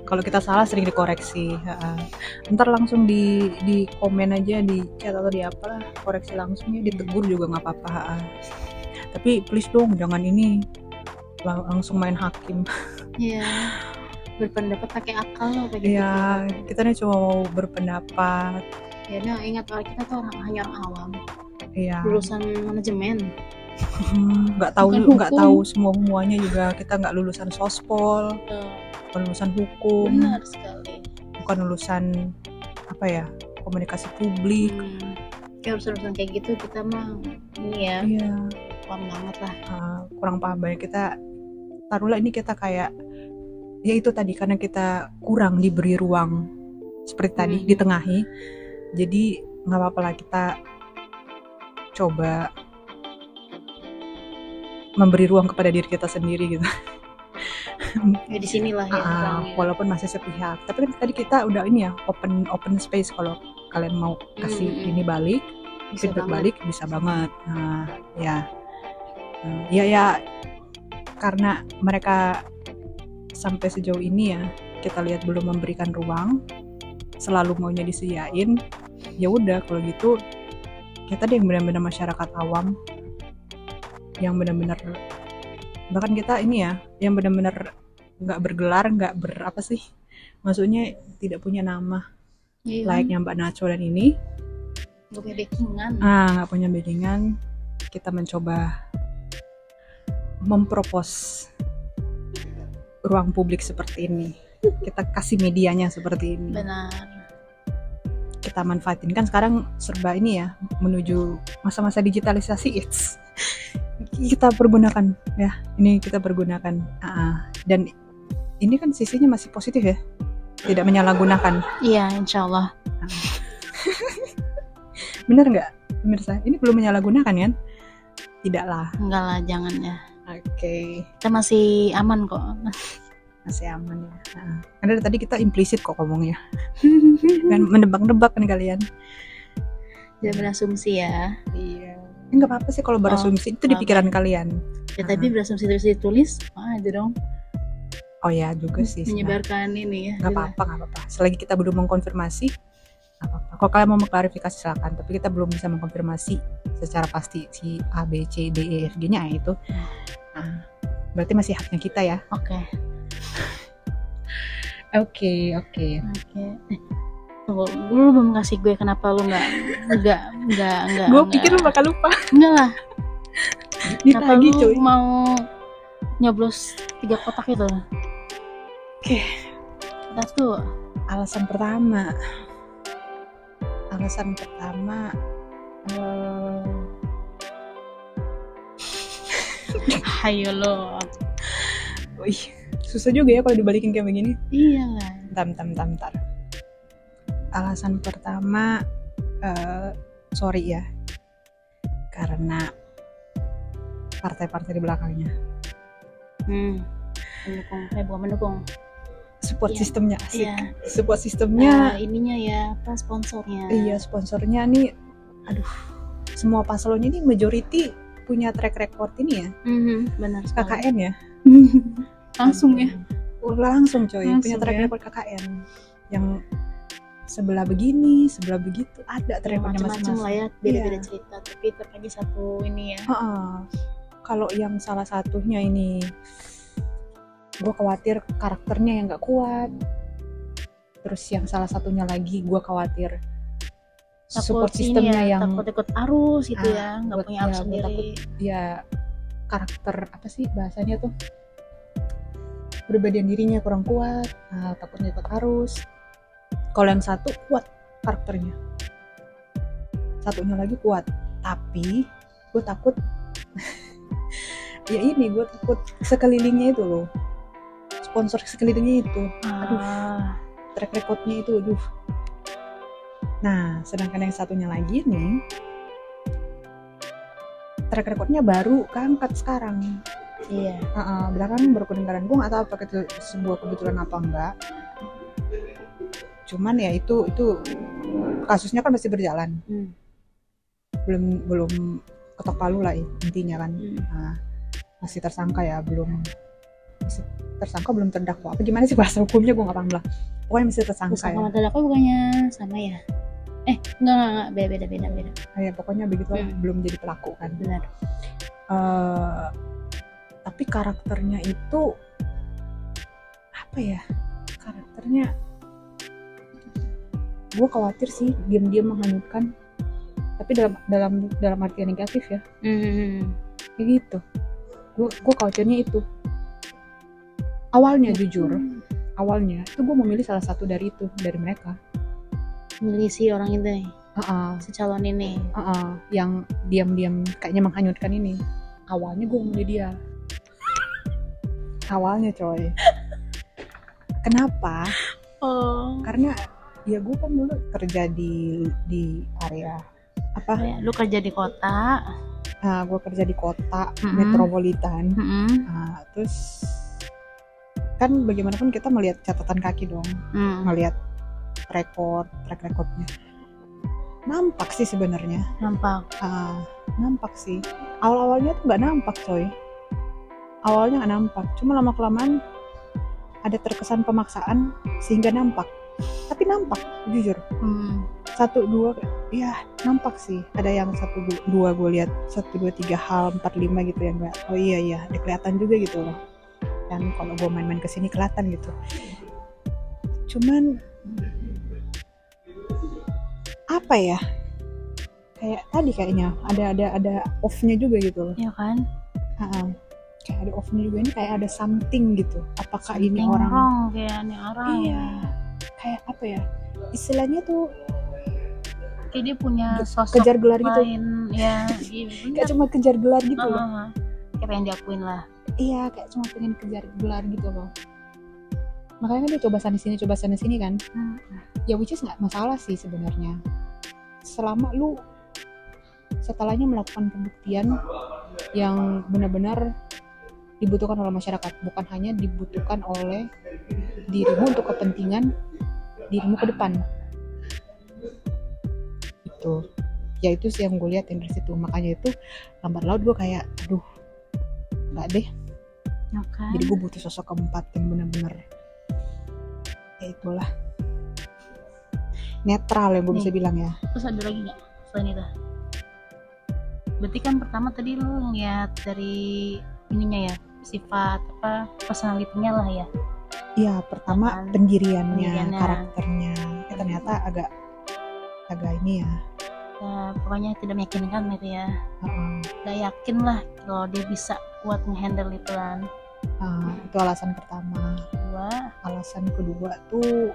B: Kalau kita salah sering dikoreksi. Ntar langsung di komen aja, di chat atau di apa, koreksi langsungnya, ditegur juga nggak apa-apa. Tapi please dong jangan ini langsung main hakim.
A: Iya. Berpendapat pakai akal loh kayak gitu.
B: Iya, kita nih cuma mau berpendapat.
A: Ya, ingat kalau kita tuh hanya orang awam.
B: Iya.
A: Lulusan manajemen.
B: nggak tahu
A: Bukan
B: nggak
A: hukum.
B: tahu semuanya juga, kita nggak lulusan sospol, bukan lulusan hukum,
A: Benar sekali.
B: bukan lulusan apa ya, komunikasi publik.
A: Kayak urusan kayak gitu kita mah ini ya,
B: Iya,
A: paham banget lah.
B: kurang paham banget. Kita taruhlah ini kita kayak ya itu tadi, karena kita kurang diberi ruang seperti tadi, ditengahi. Jadi nggak apa-apa lah kita coba memberi ruang kepada diri kita sendiri gitu.
A: Ya di sinilah ya ruangnya.
B: Walaupun masih sepihak, tapi kan tadi kita udah ini ya, open space. Kalau kalian mau kasih ini balik,
A: Bisa
B: feedback
A: banget.
B: balik, bisa banget. Ya karena mereka sampai sejauh ini ya kita lihat belum memberikan ruang, selalu maunya disediain. Ya udah kalau gitu kita deh yang benar-benar masyarakat awam, yang benar-benar, bahkan kita ini ya yang benar-benar nggak bergelar, nggak berapa sih, maksudnya tidak punya nama layaknya Mbak Nacho dan ini,
A: nggak punya backingan.
B: nggak punya backingan. Kita mencoba mempropos ruang publik seperti ini, kita kasih medianya seperti ini.
A: Benar.
B: Kita manfaatin, kan sekarang serba ini ya, menuju masa-masa digitalisasi. Kita pergunakan ya, ini kita pergunakan. Dan ini kan sisinya masih positif ya, tidak menyalahgunakan.
A: Iya, insya Allah.
B: Bener nggak pemirsa? Ini belum menyalahgunakan kan? Tidak lah.
A: Enggak lah, jangan ya.
B: Oke.
A: Kita masih aman kok.
B: Masih aman ya. Karena tadi kita implisit kok ngomongnya. Kan menebak-nebak kan kalian.
A: Jangan berasumsi ya.
B: Iya. Nggak apa-apa sih kalau berasumsi, itu di pikiran kalian.
A: Ya tapi berasumsi terus ditulis, aja dong.
B: Oh ya juga sih.
A: Menyebarkan ini ya.
B: Nggak apa-apa. Selagi kita belum mengkonfirmasi, nggak apa-apa. Kalau kalian mau mengklarifikasi silakan. Tapi kita belum bisa mengkonfirmasi secara pasti si A, B, C, D, E, F, G-nya itu. Berarti masih haknya kita ya. Oke.
A: Tunggu, lu belum ngasih gue, kenapa lu nggak?
B: Gue pikir lu bakal lupa.
A: Enggak lah. Kenapa
B: Ditagi,
A: lu
B: cuy.
A: mau nyoblos 3 kotak itu?
B: Oke.
A: Satu.
B: Alasan pertama.
A: Hayo lo.
B: Wih, susah juga ya kalau dibalikin kayak begini.
A: Iyalah.
B: Bentar. Alasan pertama, sorry ya, karena partai-partai di belakangnya.
A: Bukan mendukung.
B: Support sistemnya asik.
A: Iya.
B: Support sistemnya.
A: Ininya ya, apa sponsornya?
B: Iya, sponsornya nih, aduh, semua paslonnya ini majority punya track record ini ya.
A: Benar.
B: KKN ya.
A: Langsung ya.
B: Langsung coy,
A: Langsung
B: punya track
A: ya.
B: record KKN. Yang sebelah begini, sebelah begitu, ada track recordnya
A: Macam-macam
B: masing-masing.
A: lah ya, beda-beda cerita, tapi tetap aja satu ini ya.
B: Kalau yang salah satunya ini, gue khawatir karakternya yang nggak kuat. Terus yang salah satunya lagi gue khawatir support sistemnya yang
A: takut ikut arus gitu ya, nggak punya arus sendiri.
B: Takut, ya karakter apa sih bahasanya tuh, kepribadian dirinya kurang kuat, takutnya ikut arus. Kalau yang satu kuat karakternya, satunya lagi kuat, tapi gue takut ya ini, gue takut sekelilingnya itu loh, sponsor sekelilingnya itu, track recordnya itu, aduh. Nah, sedangkan yang satunya lagi nih, track recordnya baru keangkat sekarang.
A: Iya.
B: Belakangan baru kedengaran, gue nggak tahu apakah itu sebuah kebetulan apa enggak. Cuman ya itu kasusnya kan masih berjalan, belum ketok palu lah intinya kan. Masih tersangka ya, belum terdakwa, apa gimana sih bahasa hukumnya, gue nggak paham lah. Pokoknya masih tersangka ya.
A: Terdakwa bukannya sama ya? Enggak, beda.
B: Ya pokoknya begitu lah, belum jadi pelaku kan.
A: Benar.
B: Tapi karakternya itu apa ya? Karakternya gue khawatir sih diam-diam menghanyutkan tapi dalam artian negatif ya. Kayak gitu. Gue khawatirnya itu. Awalnya jujur, awalnya itu gue memilih salah satu dari mereka.
A: Milih si orang itu, si calon ini,
B: yang diam-diam kayaknya menghanyutkan ini. Awalnya gue memilih dia. Awalnya coy. Kenapa? Karena ya gue kan dulu kerja di area apa?
A: Lu kerja di kota.
B: Gue kerja di kota metropolitan. Terus kan bagaimanapun kita melihat catatan kaki dong, melihat track recordnya. Nampak sih sebenarnya. Nampak sih. Awalnya tuh nggak nampak coy. Awalnya nggak nampak. Cuma lama kelamaan ada terkesan pemaksaan sehingga nampak. Tapi nampak, jujur. 1, 2, ya nampak sih. Ada yang 1, 2 gue lihat 1, 2, 3 hal 4, 5 gitu yang nggak. Oh iya, ada kelihatan juga gitu loh. Dan kalau gue main-main kesini kelihatan gitu. Cuman apa ya? Kayak tadi kayaknya ada off-nya juga gitu loh.
A: Iya kan?
B: Kayak ada off-nya juga, ini kayak ada something gitu. Apakah something ini orang
A: wrong, kayak ini orang?
B: Iya. Kayak apa ya? Istilahnya tuh
A: kayak dia punya sosok
B: kejar gelar gitu.
A: Ya,
B: kayak cuma kejar gelar gitu loh.
A: Kayak pengen diakuin lah.
B: Iya, kayak cuma pengen kejar gelar gitu loh. Makanya kan dia coba sana sini kan. Ya which is nggak masalah sih sebenarnya. Selama lu setelahnya melakukan pembuktian yang benar-benar dibutuhkan oleh masyarakat, bukan hanya dibutuhkan oleh dirimu untuk kepentingan dirimu ke depan. Itu. Ya itu sih yang gue lihat dari situ. Makanya itu lambat laut gue kayak aduh nggak deh.
A: Okay.
B: Jadi gue butuh sosok keempat yang benar-benar ya itulah netral yang gue bisa bilang ya.
A: Terus ada lagi nggak selain itu? Berarti kan pertama tadi lu ngeliat dari ininya ya, sifat apa personality-nya lah ya.
B: Iya, pertama pendiriannya, karakternya. Ternyata agak ini ya.
A: Ya, pokoknya tidak meyakinkan gitu ya. Gak yakin lah kalau dia bisa kuat ngehandle itu kan.
B: Itu alasan pertama. Alasan kedua tuh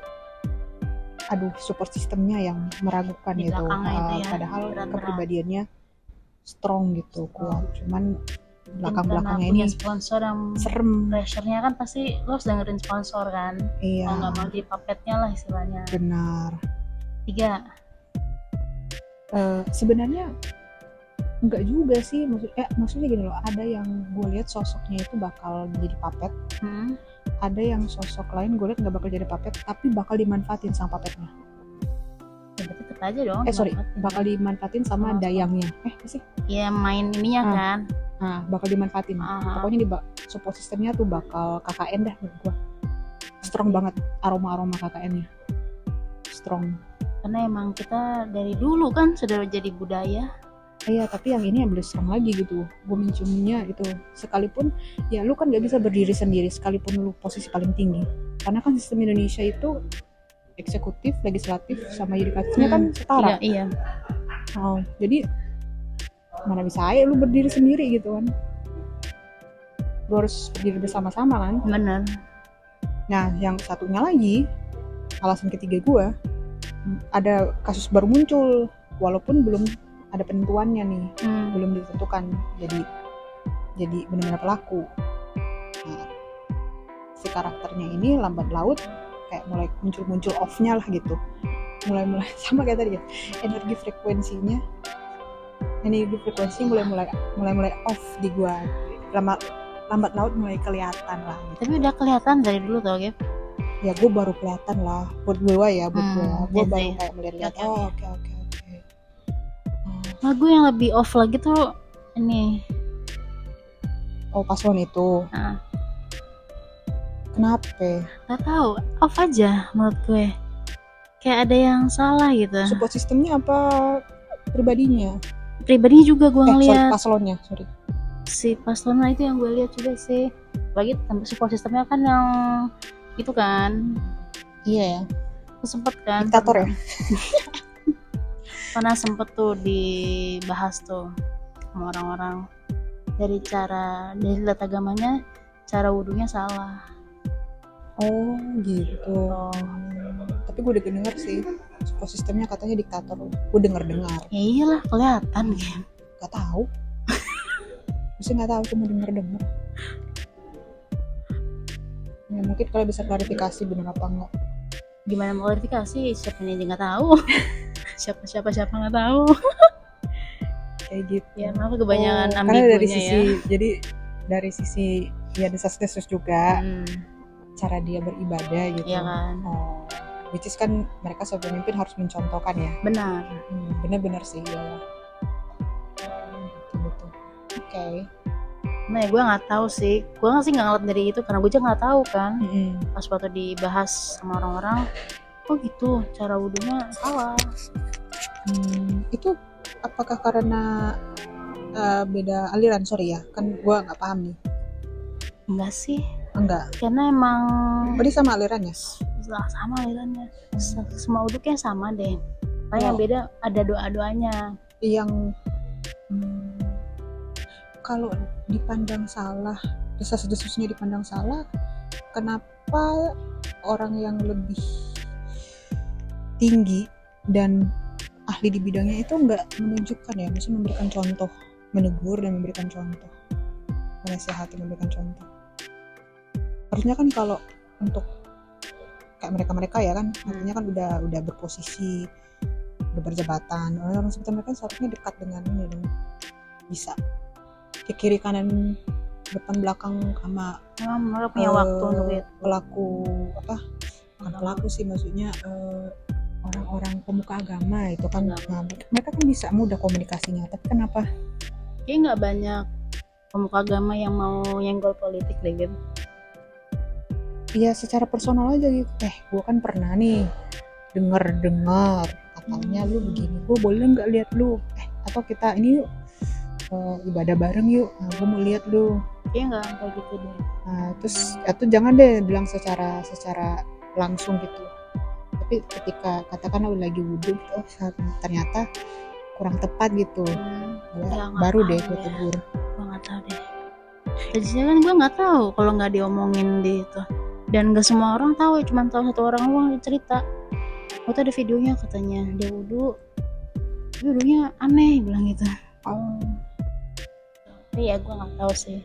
B: support sistemnya yang meragukan
A: di
B: gitu.
A: Ya,
B: padahal kepribadiannya strong gitu, kuat. Cuman belakang-belakangnya ini
A: sponsor yang
B: serem.
A: Pressure-nya kan pasti lo harus dengerin sponsor kan.
B: Iya.
A: Kalau nggak mau jadi puppetnya lah istilahnya.
B: Benar.
A: 3.
B: Sebenarnya enggak juga sih, maksudnya gini loh, ada yang gue lihat sosoknya itu bakal jadi puppet. Ada yang sosok lain gue lihat nggak bakal jadi puppet tapi bakal dimanfaatin sama puppetnya.
A: Ya berarti tetap aja dong.
B: Bakal dimanfaatin sama dayangnya. Apa sih?
A: Ya main ininya kan.
B: Bakal dimanfaatin. Pokoknya di support sistemnya tuh bakal KKN dah menurut gue. Strong banget aroma KKN-nya. Strong.
A: Karena emang kita dari dulu kan sudah jadi budaya.
B: Iya, tapi yang ini yang lebih strong lagi gitu. Gue menciumnya itu, sekalipun ya lu kan gak bisa berdiri sendiri sekalipun lu posisi paling tinggi. Karena kan sistem Indonesia itu eksekutif, legislatif sama yudikatifnya kan setara.
A: Iya.
B: Jadi mana bisa aja lu berdiri sendiri gitu kan. Lu harus berdiri bersama-sama kan.
A: Benar.
B: Nah, yang satunya lagi, alasan ketiga gue, ada kasus baru muncul walaupun belum ada penentuannya nih, belum ditentukan jadi benar-benar pelaku. Nah, si karakternya ini lambat laut kayak mulai muncul off-nya lah gitu, mulai sama kayak tadi ya, energi frekuensi mulai off di gua, lambat laut mulai kelihatan lah gitu.
A: Tapi udah kelihatan dari dulu tau Gap?
B: Ya gue baru kelihatan lah buat gue baru kayak melihat oke.
A: Lagu yang lebih off lagi tuh ini.
B: Paslon itu. Kenapa?
A: Gak tahu, off aja menurut gue. Kayak ada yang salah gitu.
B: Support sistemnya apa pribadinya?
A: Pribadinya juga gue ngeliat.
B: Paslonnya.
A: Si paslonnya itu yang gue lihat juga sih. Bagi support sistemnya kan yang itu kan.
B: Iya ya.
A: Sempet kan.
B: Diktator ya.
A: Pernah sempet tuh dibahas tuh sama orang-orang dari lihat agamanya, cara wudhunya salah.
B: Oh gitu.
A: Oh.
B: Tapi gue udah denger sih, sistemnya katanya diktator. Gue dengar.
A: Ya iyalah, kelihatan kan.
B: Gak tahu. Mesti nggak tahu, cuma dengar. Ya mungkin kalau bisa klarifikasi benar apa enggak.
A: Gimana mau klarifikasi? Siapanya aja nggak tahu. siapa nggak tahu.
B: Kayak gitu.
A: Ya maaf kebanyakan ambigunya
B: karena dari sisi,
A: ya.
B: Jadi dari sisi ya desas-desus juga cara dia beribadah gitu.
A: Iya kan.
B: Which is kan mereka sebagai pemimpin harus mencontohkan ya.
A: Benar.
B: Benar sih ya. Betul. Oke.
A: Nah, gue nggak tahu sih. Gue nggak ngeliat dari itu karena gue juga nggak tahu kan. Pas waktu dibahas sama orang-orang, oh gitu, cara wudhunya salah.
B: Itu apakah karena beda aliran? Sorry ya, kan gue nggak paham nih.
A: Enggak sih.
B: Enggak.
A: Karena emang.
B: Berarti sama alirannya?
A: Sama alirannya. Semua wudhunya sama deh. Yang beda ada doa-doanya.
B: Yang kalau dipandang salah, desas-desusnya dipandang salah, kenapa orang yang lebih tinggi dan ahli di bidangnya itu nggak menunjukkan ya, maksudnya memberikan contoh, menegur dan memberikan contoh, menasihati, memberikan contoh. Harusnya kan kalau untuk kayak mereka ya kan, artinya kan udah berposisi, udah berjabatan, orang seperti mereka seharusnya dekat dengan ini dong, bisa ke kiri kanan depan belakang sama
A: mereka punya waktu untuk itu.
B: Pelaku apa? Bukan pelaku sih, maksudnya orang-orang pemuka agama itu kan, mereka kan bisa mudah komunikasinya, tapi kenapa?
A: Kayaknya nggak banyak pemuka agama yang mau nyenggol politik deh gitu.
B: Iya, secara personal aja gitu. Gue kan pernah nih dengar katanya lu begini, gue boleh nggak lihat lu? Atau kita ini yuk ibadah bareng yuk, gue mau lihat lu.
A: Iya nggak kayak gitu deh.
B: Nah, terus atau jangan deh bilang secara langsung gitu. Tapi ketika katakanlah lagi wudhu, ternyata kurang tepat gitu, baru deh gue tegur.
A: Gue nggak tahu deh. Tadinya kan gue nggak tahu kalau nggak diomongin di itu. Dan nggak semua orang tahu, cuma tahu satu orang doang cerita. Waktu ada videonya katanya dia wudhunya aneh bilang gitu. Tapi ya gue nggak tahu sih.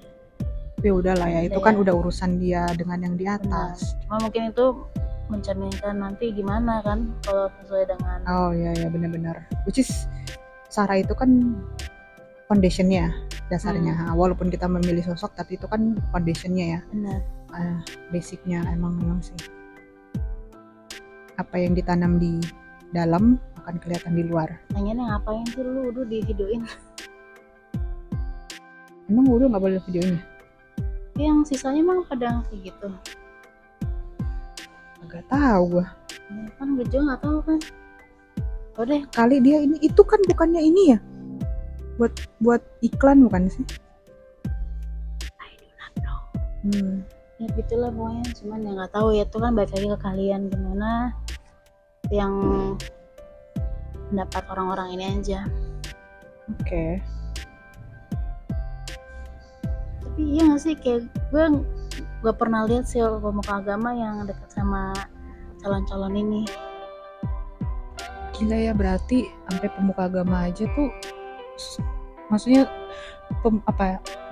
B: Tapi udahlah ya, itu kan udah urusan dia dengan yang di atas.
A: Cuma mungkin itu mencerminkan nanti gimana kan kalau sesuai dengan.
B: Oh iya benar-benar. Which is Sarah itu kan foundationnya, dasarnya. Walaupun kita memilih sosok, tapi itu kan foundationnya ya.
A: Benar.
B: Basicnya emang sih. Apa yang ditanam di dalam akan kelihatan di luar.
A: Tanyanya ngapain sih lu udah di videoin?
B: Emang udah nggak boleh videonya?
A: Yang sisanya emang pada kayak gitu.
B: Agak tahu gua.
A: Kan gue juga nggak tahu kan. Oh deh.
B: Kali dia itu kan bukannya ini ya? Buat iklan bukan sih?
A: I do not know. Ya gitulah pokoknya. Cuman yang nggak tahu ya itu kan balik lagi ke kalian gimana yang pendapat orang-orang ini aja.
B: Oke.
A: Tapi iya nggak sih, kayak gue gak pernah lihat sih pemuka agama yang dekat sama calon-calon ini.
B: Gila ya, berarti sampai pemuka agama aja tuh, maksudnya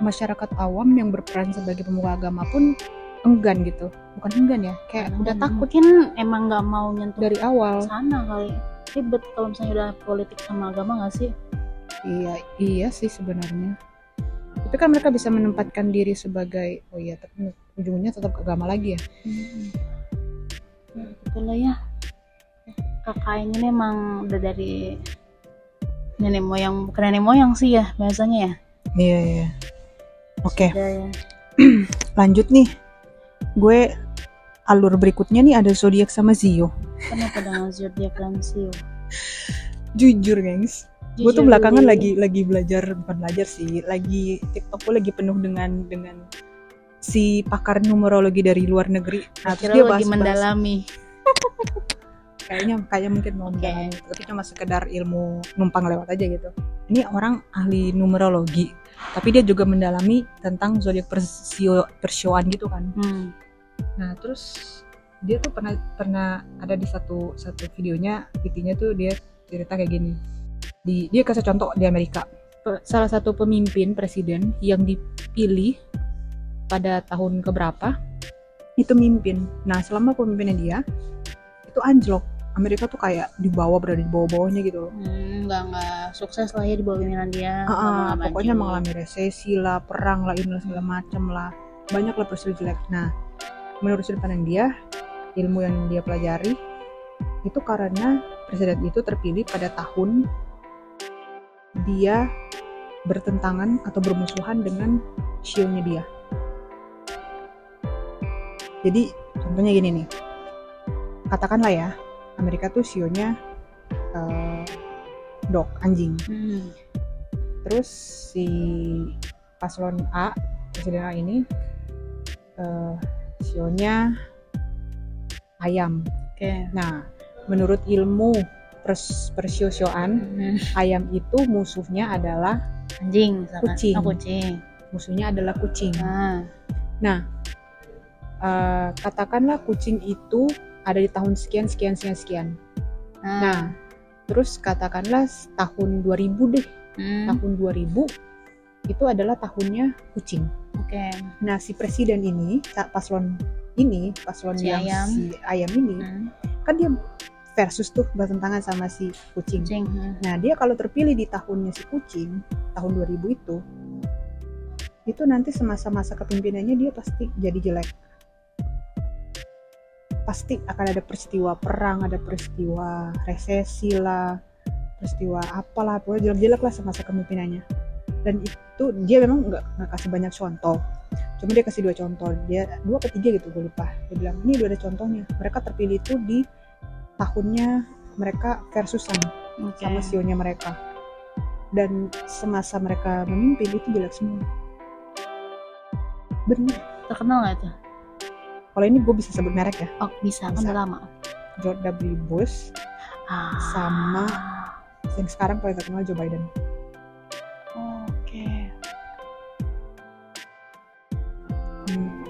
B: masyarakat awam yang berperan sebagai pemuka agama pun enggan gitu, bukan enggan ya, kayak udah takut.
A: Mungkin emang nggak mau nyentuh
B: dari awal
A: sana kali. Ribet kalau misalnya udah politik sama agama nggak sih?
B: Iya sih sebenarnya. Tapi kan mereka bisa menempatkan diri sebagai tapi ujungnya tetap agama lagi ya.
A: Itulah ya. Kakak ini memang udah dari nenek moyang, bukan nenek moyang sih ya bahasanya ya.
B: Iya. Oke.
A: Ya.
B: Lanjut nih. Gue alur berikutnya nih ada zodiak sama Zio.
A: Kenapa dengan zodiak dan Zio?
B: Jujur gengs, gue tuh belakangan lagi bukan belajar sih, lagi TikTok gue lagi penuh dengan si pakar numerologi dari luar negeri.
A: Nah, terus dia lagi mendalami.
B: Kayaknya mungkin mau mendalami, tapi cuma sekedar ilmu numpang lewat aja gitu. Ini orang ahli numerologi, tapi dia juga mendalami tentang zodiak persioan gitu kan. Nah terus dia tuh pernah ada di satu videonya, intinya tuh dia cerita kayak gini. Dia kasih contoh di Amerika, salah satu pemimpin presiden yang dipilih pada tahun keberapa itu mimpin. Nah selama pemimpinnya dia itu anjlok. Amerika tuh kayak berada di bawah-bawahnya gitu.
A: Nggak sukses lah ya di bawah pimpinan dia.
B: Pokoknya mengalami resesi lah, perang lah, inilah segala macam lah, banyak lah peristiwa jelek. Nah menurut sudut pandang dia, ilmu yang dia pelajari itu karena presiden itu terpilih pada tahun dia bertentangan atau bermusuhan dengan sionya dia. Jadi contohnya gini nih, katakanlah ya Amerika tuh sionya dog, anjing. Terus si paslon A, presiden A ini sionya ayam. Nah menurut ilmu persioan, ayam itu musuhnya adalah
A: anjing,
B: kucing.
A: Kucing.
B: Musuhnya adalah kucing. Nah katakanlah kucing itu ada di tahun sekian. Nah terus katakanlah tahun 2000 deh. Tahun 2000 itu adalah tahunnya kucing. Nah si presiden ini, paslon si ayam ini kan dia versus tuh bertentangan sama si kucing. Nah dia kalau terpilih di tahunnya si kucing, tahun 2000 itu nanti semasa-masa kepemimpinannya dia pasti jadi jelek. Pasti akan ada peristiwa perang, ada peristiwa resesi lah, peristiwa apalah, pokoknya jelek-jelek lah semasa kepemimpinannya. Dan itu dia memang nggak kasih banyak contoh, cuma dia kasih 2 contoh, dia 2 atau 3 gitu, gue lupa. Dia bilang ini udah ada contohnya, mereka terpilih itu di tahunnya mereka versusan sama sionya mereka, dan semasa mereka memimpin itu jelek semua. Bener.
A: Terkenal nggak itu?
B: Kalau ini gue bisa sebut merek ya?
A: Oh bisa. Kan udah lama.
B: George W. Bush sama yang sekarang paling terkenal Joe Biden.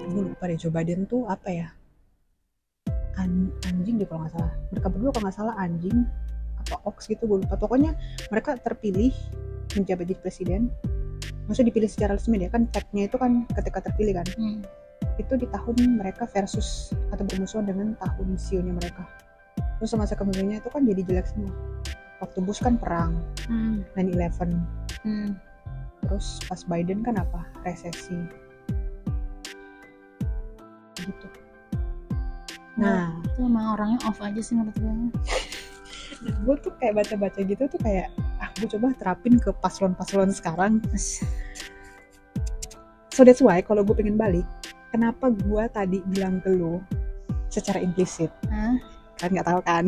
B: Gue lupa deh, Joe Biden tuh apa ya? Anjing deh kalau nggak salah. Mereka berdua kalau nggak salah anjing apa ox gitu, gue lupa. Pokoknya mereka terpilih menjabat jadi presiden. Maksudnya dipilih secara resmi ya kan, fact-nya itu kan ketika terpilih kan. Itu di tahun mereka versus atau bermusuhan dengan tahun sionya mereka. Terus semasa kepemimpinannya itu kan jadi jelek semua. Waktu Bush kan perang, 9/11. Terus pas Biden kan apa? Resesi. Gitu. Nah,
A: itu emang orangnya off aja sih menurut gue.
B: Gue tuh kayak baca-baca gitu tuh kayak, gue coba terapin ke paslon-paslon sekarang. So that's why kalau gue pengen balik, kenapa gue tadi bilang ke lo secara implisit? Kan nggak tahu kan?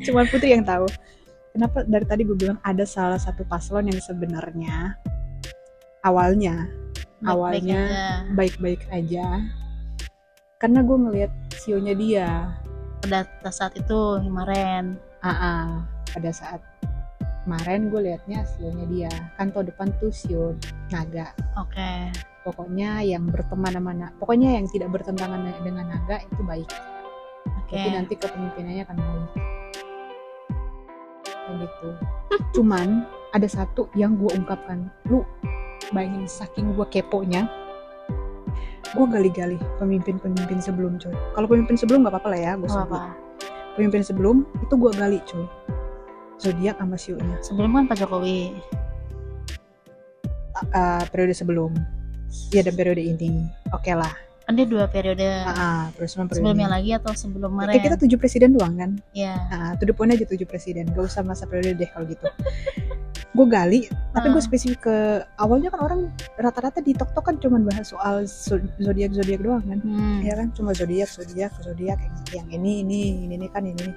B: Cuman Putri yang tahu. Kenapa dari tadi gue bilang ada salah satu paslon yang sebenarnya awalnya baik-baik aja. Karena gue ngelihat sionya dia
A: pada saat itu kemarin.
B: Pada saat kemarin gue liatnya sionya dia kan tahun depan tuh sio naga. Pokoknya yang berteman sama pokoknya yang tidak bertentangan dengan naga itu baik. Jadi nanti kepemimpinannya akan baik. Kayak gitu. Cuman ada satu yang gue ungkapkan. Lu bayangin saking gue keponya, gue gali-gali pemimpin sebelum coy. Kalau pemimpin sebelum nggak apa-apa lah ya, gue sebut. Pemimpin sebelum itu gue gali coy. Zodiak sama sionya. Sebelum kan Pak Jokowi. Periode sebelum. Iya, dan periode ini. Oke lah.
A: Kan dia 2 periode.
B: Terus
A: sebelumnya lagi atau sebelum kemarin?
B: Kita 7 presiden doang kan?
A: Iya.
B: To the point aja 7 presiden. Gak usah masa periode deh kalau gitu. Gue gali, tapi gue spesifik ke awalnya kan orang rata-rata di TikTok kan cuma bahas soal zodiak doang kan, ya kan cuma zodiak yang ini kan ini.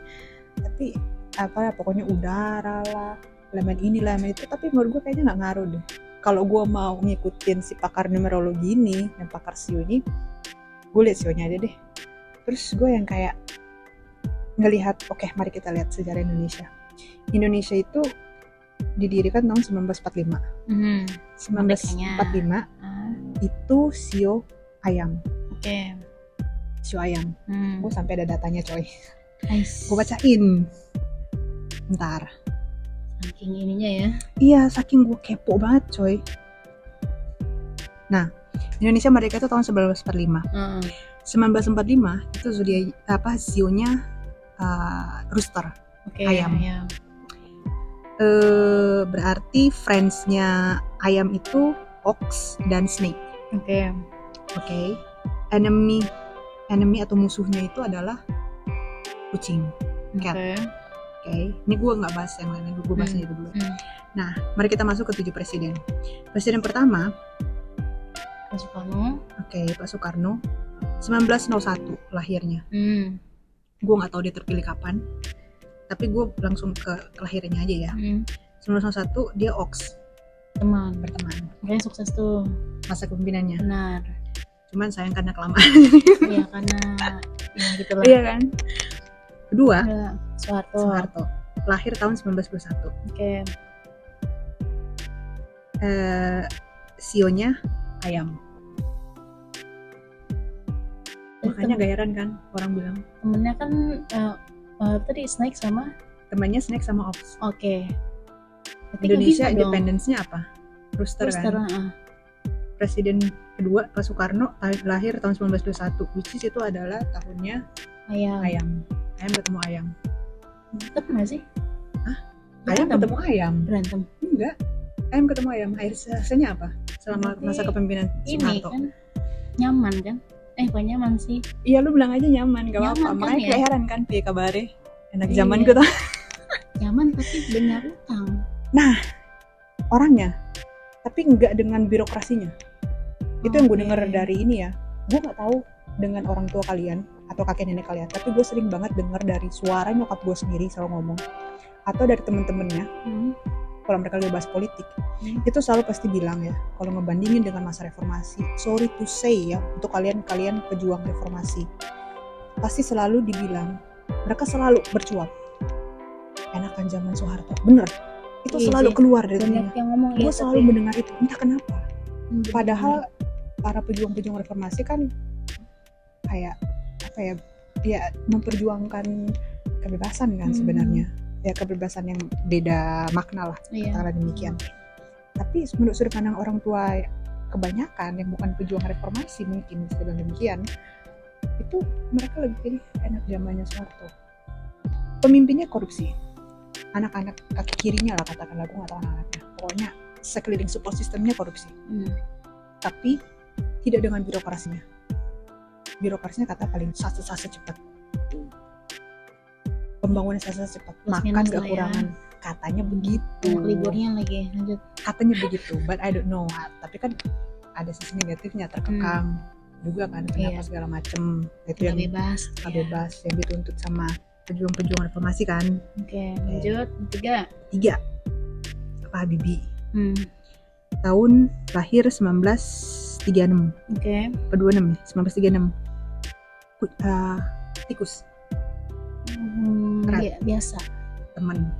B: Tapi apa pokoknya udara lah, elemen ini elemen itu, tapi menurut gue kayaknya nggak ngaruh deh. Kalau gue mau ngikutin si pakar numerologi ini dan pakar sio ini, gue liat sionya aja deh. Terus gue yang kayak ngelihat, oke, mari kita lihat sejarah Indonesia. Indonesia itu didirikan tahun 1945. 1945 itu sio ayam.
A: Oke.
B: Sio ayam. Gue sampai ada datanya, coy.
A: Nice.
B: Gue bacain. Bentar.
A: Saking ininya ya.
B: Iya, saking gue kepo banget, coy. Nah, Indonesia merdeka itu tahun 1945. 1945 itu sionya rooster. Ayam. Berarti friends-nya ayam itu ox dan snake. Oke. Enemy atau musuhnya itu adalah kucing, cat. Oke. Ini gue nggak bahas yang lain, gue bahas itu dulu. Nah, mari kita masuk ke 7 presiden. Presiden pertama
A: Pak Soekarno.
B: Oke, Pak Soekarno. 1901 lahirnya. Gue nggak tahu dia terpilih kapan, tapi gue langsung ke kelahirannya aja ya. 1901 dia ox. Berteman.
A: Makanya sukses tuh
B: Masa kepemimpinannya.
A: Benar.
B: Cuman sayang karena kelamaan.
A: Iya, karena ya gitu lah.
B: Iya kan. Kedua,
A: Soeharto.
B: Lahir tahun 1921.
A: Oke.
B: Sionya ayam. Makanya gak heran kan orang bilang.
A: Temennya kan tadi snake sama?
B: Temannya snake sama ox.
A: Oke.
B: Indonesia independence-nya apa? Rooster kan? Presiden kedua Pak Soekarno lahir tahun 1921, which is itu adalah tahunnya ayam ketemu ayam.
A: Berantem gak sih?
B: Hah? Ayam ketemu ayam?
A: Berantem?
B: Enggak, ayam ketemu ayam. Hasilnya apa? Selama masa kepemimpinan Soeharto
A: kan nyaman kan? Bukan nyaman sih.
B: Iya, lu bilang aja nyaman, gak apa-apa.
A: Kan,
B: makanya
A: ya?
B: heran kan, piye kabare enak zaman gue tuh.
A: Nyaman tapi banyak utang.
B: Nah, orangnya, tapi nggak dengan birokrasinya. Itu yang gue denger dari ini ya. Gue nggak tahu dengan orang tua kalian atau kakek nenek kalian, tapi gue sering banget denger dari suara nyokap gue sendiri selalu ngomong, atau dari temen-temennya. Kalau mereka lagi bahas politik, itu selalu pasti bilang ya, kalau ngebandingin dengan masa reformasi, sorry to say ya, untuk kalian pejuang reformasi, pasti selalu dibilang, mereka selalu bercuap, enakan zaman Soeharto. Bener, itu selalu keluar dari telinga. Gue selalu mendengar itu, entah kenapa. Padahal para pejuang-pejuang reformasi kan kayak apa ya memperjuangkan kebebasan kan sebenarnya. Ya kebebasan yang beda makna lah, katakanlah demikian. Tapi menurut sudut pandang orang tua kebanyakan yang bukan pejuang reformasi mungkin sedang demikian, itu mereka lebih pilih enak zamannya Soeharto. Pemimpinnya korupsi, anak-anak kaki kirinya lah katakanlah, gue nggak tahu anak-anaknya, pokoknya sekeliling support sistemnya korupsi. Tapi tidak dengan birokrasinya. Birokrasinya kata paling sase cepat. Pembangunan sase cepat, makan gak kurangan. Katanya begitu.
A: Liburnya lagi, lanjut.
B: Katanya begitu, but I don't know. Tapi kan ada sisi negatifnya, terkekang juga kan, kenapa segala macem. Itu yang bebas, yang dituntut sama pejuang-pejuang reformasi kan.
A: Oke, lanjut. Tiga.
B: Pak Habibie. Tahun lahir 1936.
A: Oke.
B: 26 ya, 1936. Tikus.
A: Biasa.
B: Teman.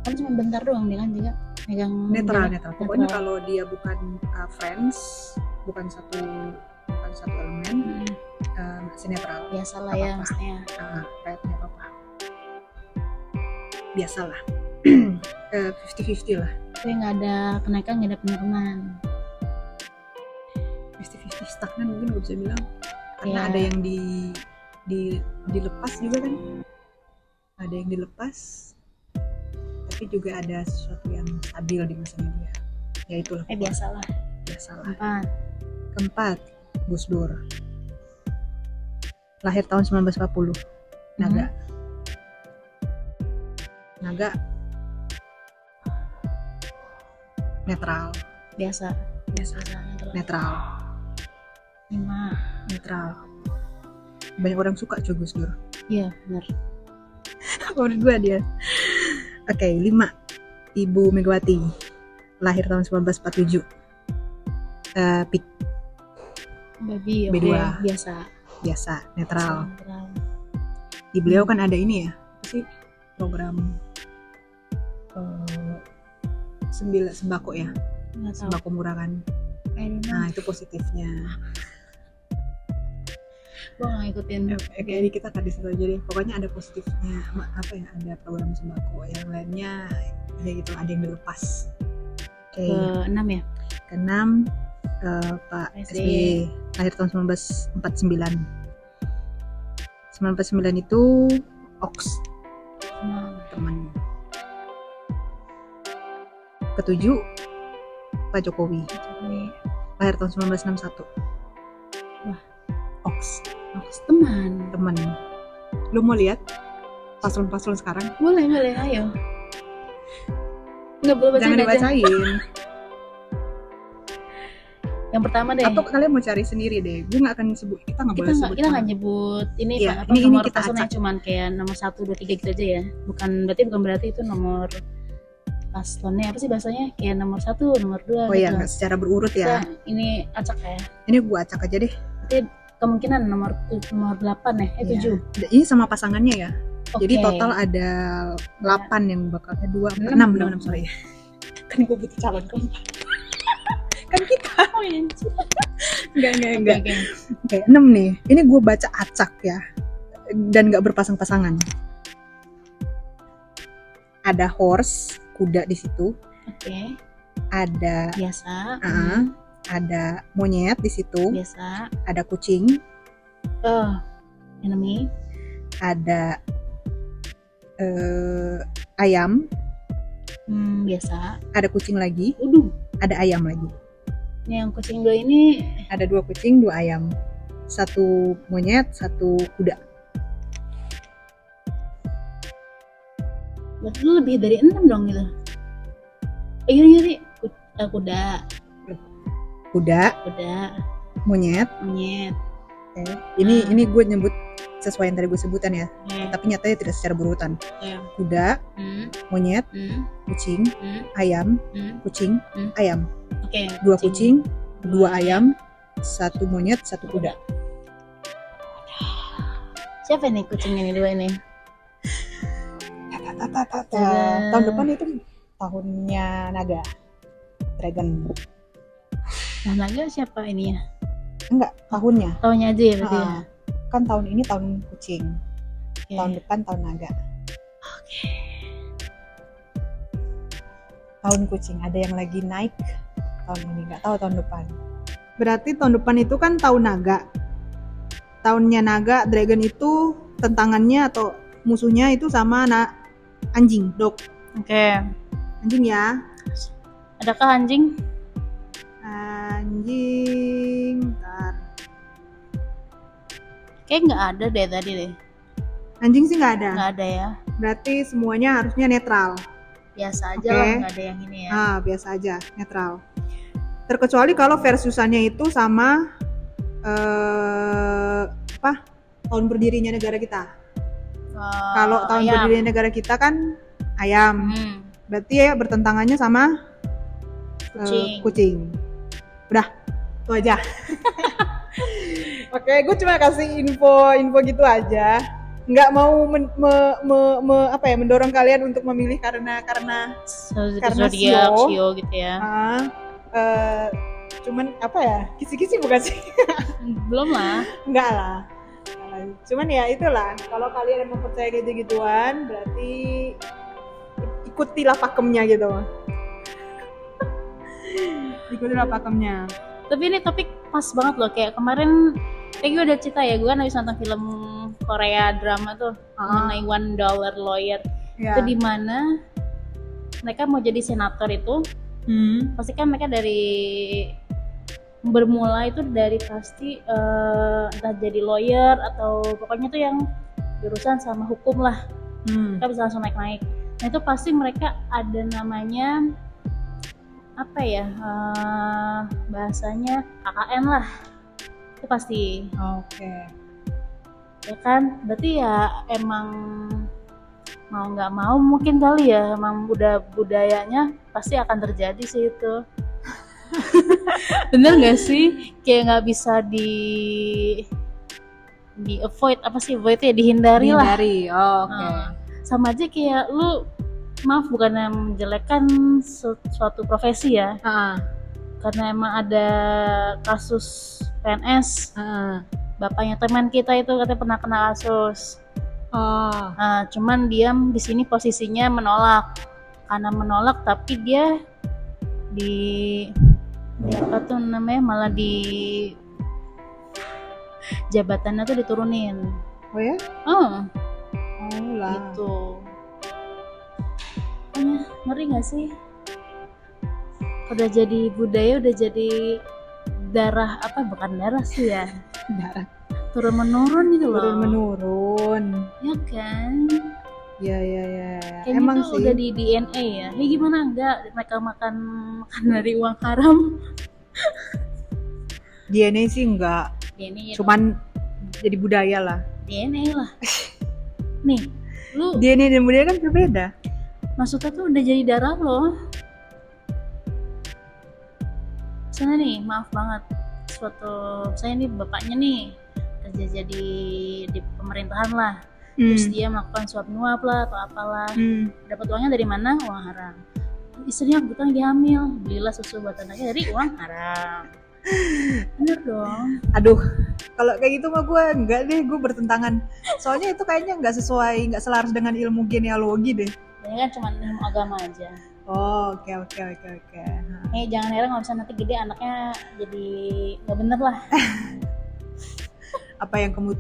A: Kan cuma bentar doang dia kan juga megang.
B: Netral. Pokoknya kalau dia bukan friends, bukan satu elemen, masih netral.
A: Biasalah ya maksudnya.
B: Rate-nya apa? Biasalah. 50-50 lah.
A: Tapi nggak ada kenaikan, nggak ada penurunan.
B: 50-50 stagnan mungkin gue bisa bilang. Karena ada yang dilepas juga kan. Ada yang dilepas, tapi juga ada sesuatu yang stabil di masanya dia. Ya itulah.
A: Biasalah.
B: Keempat, Gus Dur. Lahir tahun 1940. Naga. Netral.
A: Biasa.
B: Netral.
A: 5.
B: Netral. Banyak orang suka cuy Gus Dur.
A: Iya, benar.
B: Menurut gue dia. Oke, 5. Ibu Megawati. Lahir tahun 1947. Pik.
A: Babi,
B: B2.
A: Biasa.
B: Netral. 5. Di beliau kan ada ini ya, apa sih program sembako ya, sembako murah kan. Nah itu positifnya.
A: Gue nggak ngikutin.
B: Kayaknya kita kan di situ aja deh. Pokoknya ada positifnya, apa ya, ada program sembako. Yang lainnya ya gitu, ada yang dilepas.
A: Ke-6 ya?
B: Ke-6 Pak SBY, lahir tahun 1949. 1949 itu Oks, teman. Ke-7 Pak Jokowi, lahir tahun 1961.
A: Wah,
B: Oks
A: teman.
B: Lu mau lihat paslon-paslon sekarang?
A: Boleh, ayo. Nggak boleh bacain.
B: Jangan dibacain.
A: Yang pertama deh.
B: Atau kalian mau cari sendiri deh. Gue nggak akan sebut. Kita nggak
A: nyebut ini
B: ya,
A: Pak. Nomor paslonnya cuman kayak nomor 1, 2, 3 gitu aja ya. Bukan berarti itu nomor paslonnya apa sih bahasanya, kayak nomor 1, nomor 2
B: gitu. Ya, nggak secara berurut ya.
A: Ini acak ya.
B: Ini gue acak aja deh.
A: Berarti kemungkinan nomor 8 ya, 7.
B: Ini sama pasangannya ya.
A: Okay.
B: Jadi total ada 8 yang bakal 6 sorry. Kan gue butuh calon keempat. Kan kita. Enggak. Oke, 6 nih. Ini gue baca acak ya. Dan nggak berpasang-pasangan. Ada horse, kuda di situ.
A: Oke.
B: Ada
A: biasa.
B: Ada monyet di situ.
A: Biasa.
B: Ada kucing.
A: Enemy.
B: Ada ayam.
A: Biasa.
B: Ada kucing lagi. Ada ayam lagi.
A: Yang kucing 2 ini
B: ada 2 kucing, 2 ayam. 1 monyet, 1 kuda.
A: Berarti lebih dari 6 dong gitu. Iya, kuda, monyet.
B: Okay. Ini gue nyebut sesuai yang tadi gue sebutan ya. Tapi nyatanya tidak secara berurutan. Kuda, monyet, kucing, ayam, kucing, ayam. 2 kucing, 2 ayam, 1 monyet, 1 kuda.
A: Siapa nih kucing ini 2 ini?
B: Tahun depan itu tahunnya naga, dragon.
A: Nah, naga siapa ini ya?
B: Enggak, tahunnya
A: aja ya berarti ya?
B: Kan tahun ini tahun kucing. Tahun depan tahun naga. Tahun kucing, ada yang lagi naik tahun ini, nggak tahu tahun depan. Berarti tahun depan itu kan tahun naga. Tahunnya naga, dragon itu tentangannya atau musuhnya itu sama anjing, dog.
A: Oke.
B: Anjing ya.
A: Adakah anjing?
B: Ntar.
A: Kayak nggak ada deh tadi deh.
B: Anjing sih nggak ada.
A: Nggak ada ya.
B: Berarti semuanya harusnya netral.
A: Biasa aja lah, nggak ada yang ini ya.
B: Biasa aja, netral. Terkecuali kalau versusannya itu sama tahun berdirinya negara kita. Kalau tahun berdirinya negara kita kan ayam. Berarti ya bertentangannya sama kucing. Udah, itu aja. Oke, gue cuma kasih info gitu aja. Nggak mau mendorong kalian untuk memilih karena
A: sio gitu ya.
B: Cuman kisi-kisi bukan sih?
A: Belum lah.
B: Enggak lah. Cuman ya itulah, kalau kalian emang percaya gitu-gituan, berarti ikutilah pakemnya gitu. Ikutilah pakemnya.
A: Tapi ini topik pas banget loh, kayak kemarin gue udah cerita ya, gue kan habis nonton film Korea drama tuh mengenai $1 Lawyer. Itu dimana mereka mau jadi senator itu. Pasti kan mereka bermula itu dari pasti entah jadi lawyer atau pokoknya tuh yang berurusan sama hukum lah. Kita bisa langsung naik. Nah itu pasti mereka ada namanya bahasanya KKN lah. Itu pasti.
B: Oke.
A: Ya kan, berarti ya emang mau nggak mau mungkin kali ya, emang udah budayanya pasti akan terjadi sih itu. Bener nggak sih, kayak nggak bisa di avoid, apa sih avoid ya, dihindari lah.
B: Oke.
A: Sama aja kayak lu, maaf bukannya menjelekkan suatu profesi ya, karena emang ada kasus PNS, bapaknya teman kita itu katanya pernah kena kasus. Cuman dia di sini posisinya menolak, karena menolak tapi dia di apa tuh namanya, malah di jabatannya tuh diturunin.
B: Oh ya? Lah.
A: Gitu. Ngeri nggak sih? Udah jadi budaya, udah jadi darah, apa bukan darah sih ya?
B: Darah.
A: Turun menurun gitu loh.
B: Turun menurun.
A: Ya kan?
B: Ya.
A: Kayaknya
B: Emang
A: tuh
B: sih.
A: udah di DNA ya. Ya gimana enggak mereka makan dari uang haram?
B: DNA sih enggak.
A: DNA ya.
B: Cuman jadi budaya lah.
A: DNA lah. Nih, lu
B: DNA dan budaya kan berbeda.
A: maksudnya tuh udah jadi darah lo. Misalnya nih, maaf banget, saya nih bapaknya nih kerja jadi di pemerintahan lah, terus dia melakukan suap nyuap lah atau apalah, dapat uangnya dari mana? Uang haram. Istrinya kebetulan lagi hamil, belilah susu buat anaknya dari uang haram. Bener dong.
B: Aduh, kalau kayak gitu mah gue enggak deh, gue bertentangan. Soalnya itu kayaknya nggak selaras dengan ilmu genealogi deh.
A: Ini kan cuma ilmu agama aja.
B: Oke.
A: Jangan heran kalau misalnya nanti gede anaknya jadi nggak bener lah.
B: Apa yang kamu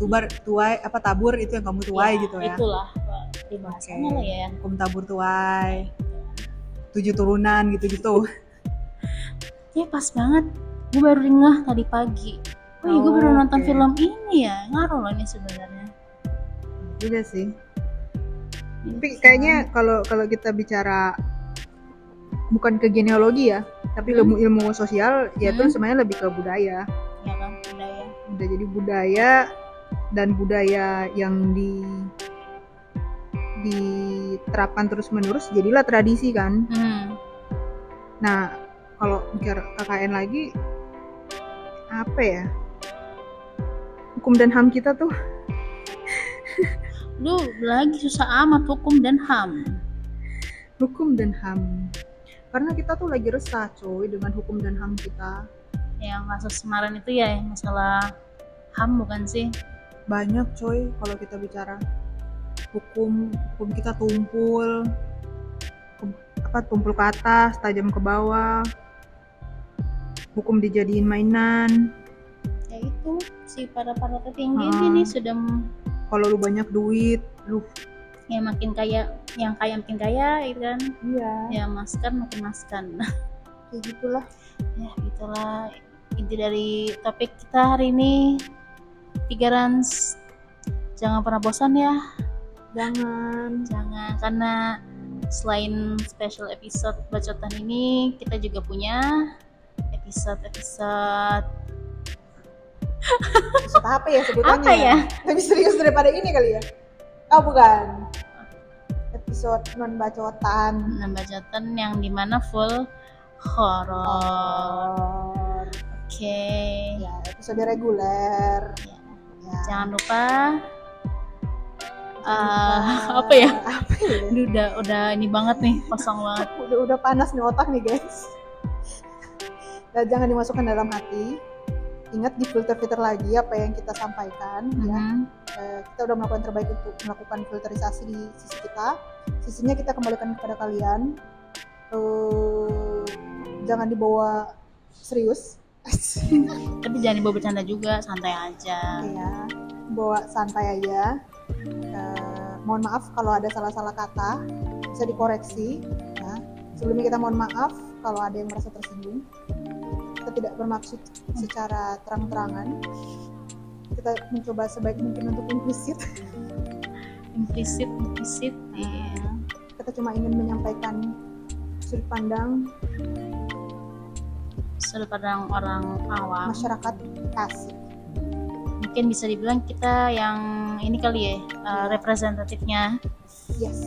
B: tabur itu yang kamu tuai
A: ya,
B: gitu ya.
A: Itulah bahasanya lah ya.
B: Hukum tabur tuai. 7 turunan gitu-gitu.
A: Ya pas banget. Gue baru ngeh tadi pagi. Gue baru nonton film ini ya. Ngaruh loh ini sebenarnya.
B: Juga sih. Tapi kayaknya kalau kita bicara bukan ke genealogi ya, tapi ilmu sosial ya itu sebenarnya lebih ke budaya.
A: Ya kan, budaya.
B: Udah jadi budaya, dan budaya yang diterapkan terus menerus jadilah tradisi kan. Nah, kalau bicara KKN lagi, apa ya, hukum dan HAM kita tuh
A: lu lagi susah amat hukum dan HAM.
B: Karena kita tuh lagi resah coy dengan hukum dan HAM kita.
A: Yang kasus kemarin itu ya masalah HAM bukan sih?
B: Banyak coy kalau kita bicara hukum kita tumpul ke atas, tajam ke bawah. Hukum dijadiin mainan.
A: Ya itu si para tertinggi ini sudah.
B: Kalau lu banyak duit, lu
A: ya makin kaya, yang kaya makin kaya, itu kan?
B: Iya.
A: Ya maskan makin maskan.
B: Kayak gitulah.
A: Ya gitulah inti dari topik kita hari ini. 3 Rans, jangan pernah bosan ya.
B: Jangan,
A: karena selain special episode bacotan ini, kita juga punya episode
B: apa ya sebutannya?
A: Apa ya?
B: Lebih serius daripada ini kali ya? Oh bukan. Episode non-bacotan
A: yang dimana full horor. Oke.
B: Ya, episode reguler.
A: Ya. Jangan lupa. Apa ya? Udah ini banget nih, kosong banget.
B: Udah panas nih otak nih guys. Dan jangan dimasukkan dalam hati. Ingat di filter lagi apa yang kita sampaikan. Ya. Kita udah melakukan terbaik untuk melakukan filterisasi di sisi kita. Sisinya kita kembalikan kepada kalian. Jangan dibawa serius.
A: Tapi jangan dibawa bercanda juga, santai aja.
B: Iya, bawa santai aja. Mohon maaf kalau ada salah-salah kata, bisa dikoreksi. Ya. Sebelumnya kita mohon maaf kalau ada yang merasa tersinggung. Kita tidak bermaksud secara terang-terangan. Kita mencoba sebaik mungkin untuk implisit.
A: Iya.
B: Kita cuma ingin menyampaikan sudut pandang
A: orang awam,
B: masyarakat Tasik.
A: Mungkin bisa dibilang kita yang ini kali ya, representatifnya.
B: Yes.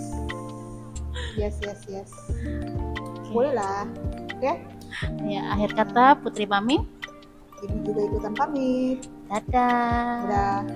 B: Boleh lah. Oke?
A: Ya, akhir kata Putri pamit.
B: Ibu juga ikutan pamit.
A: Dadah.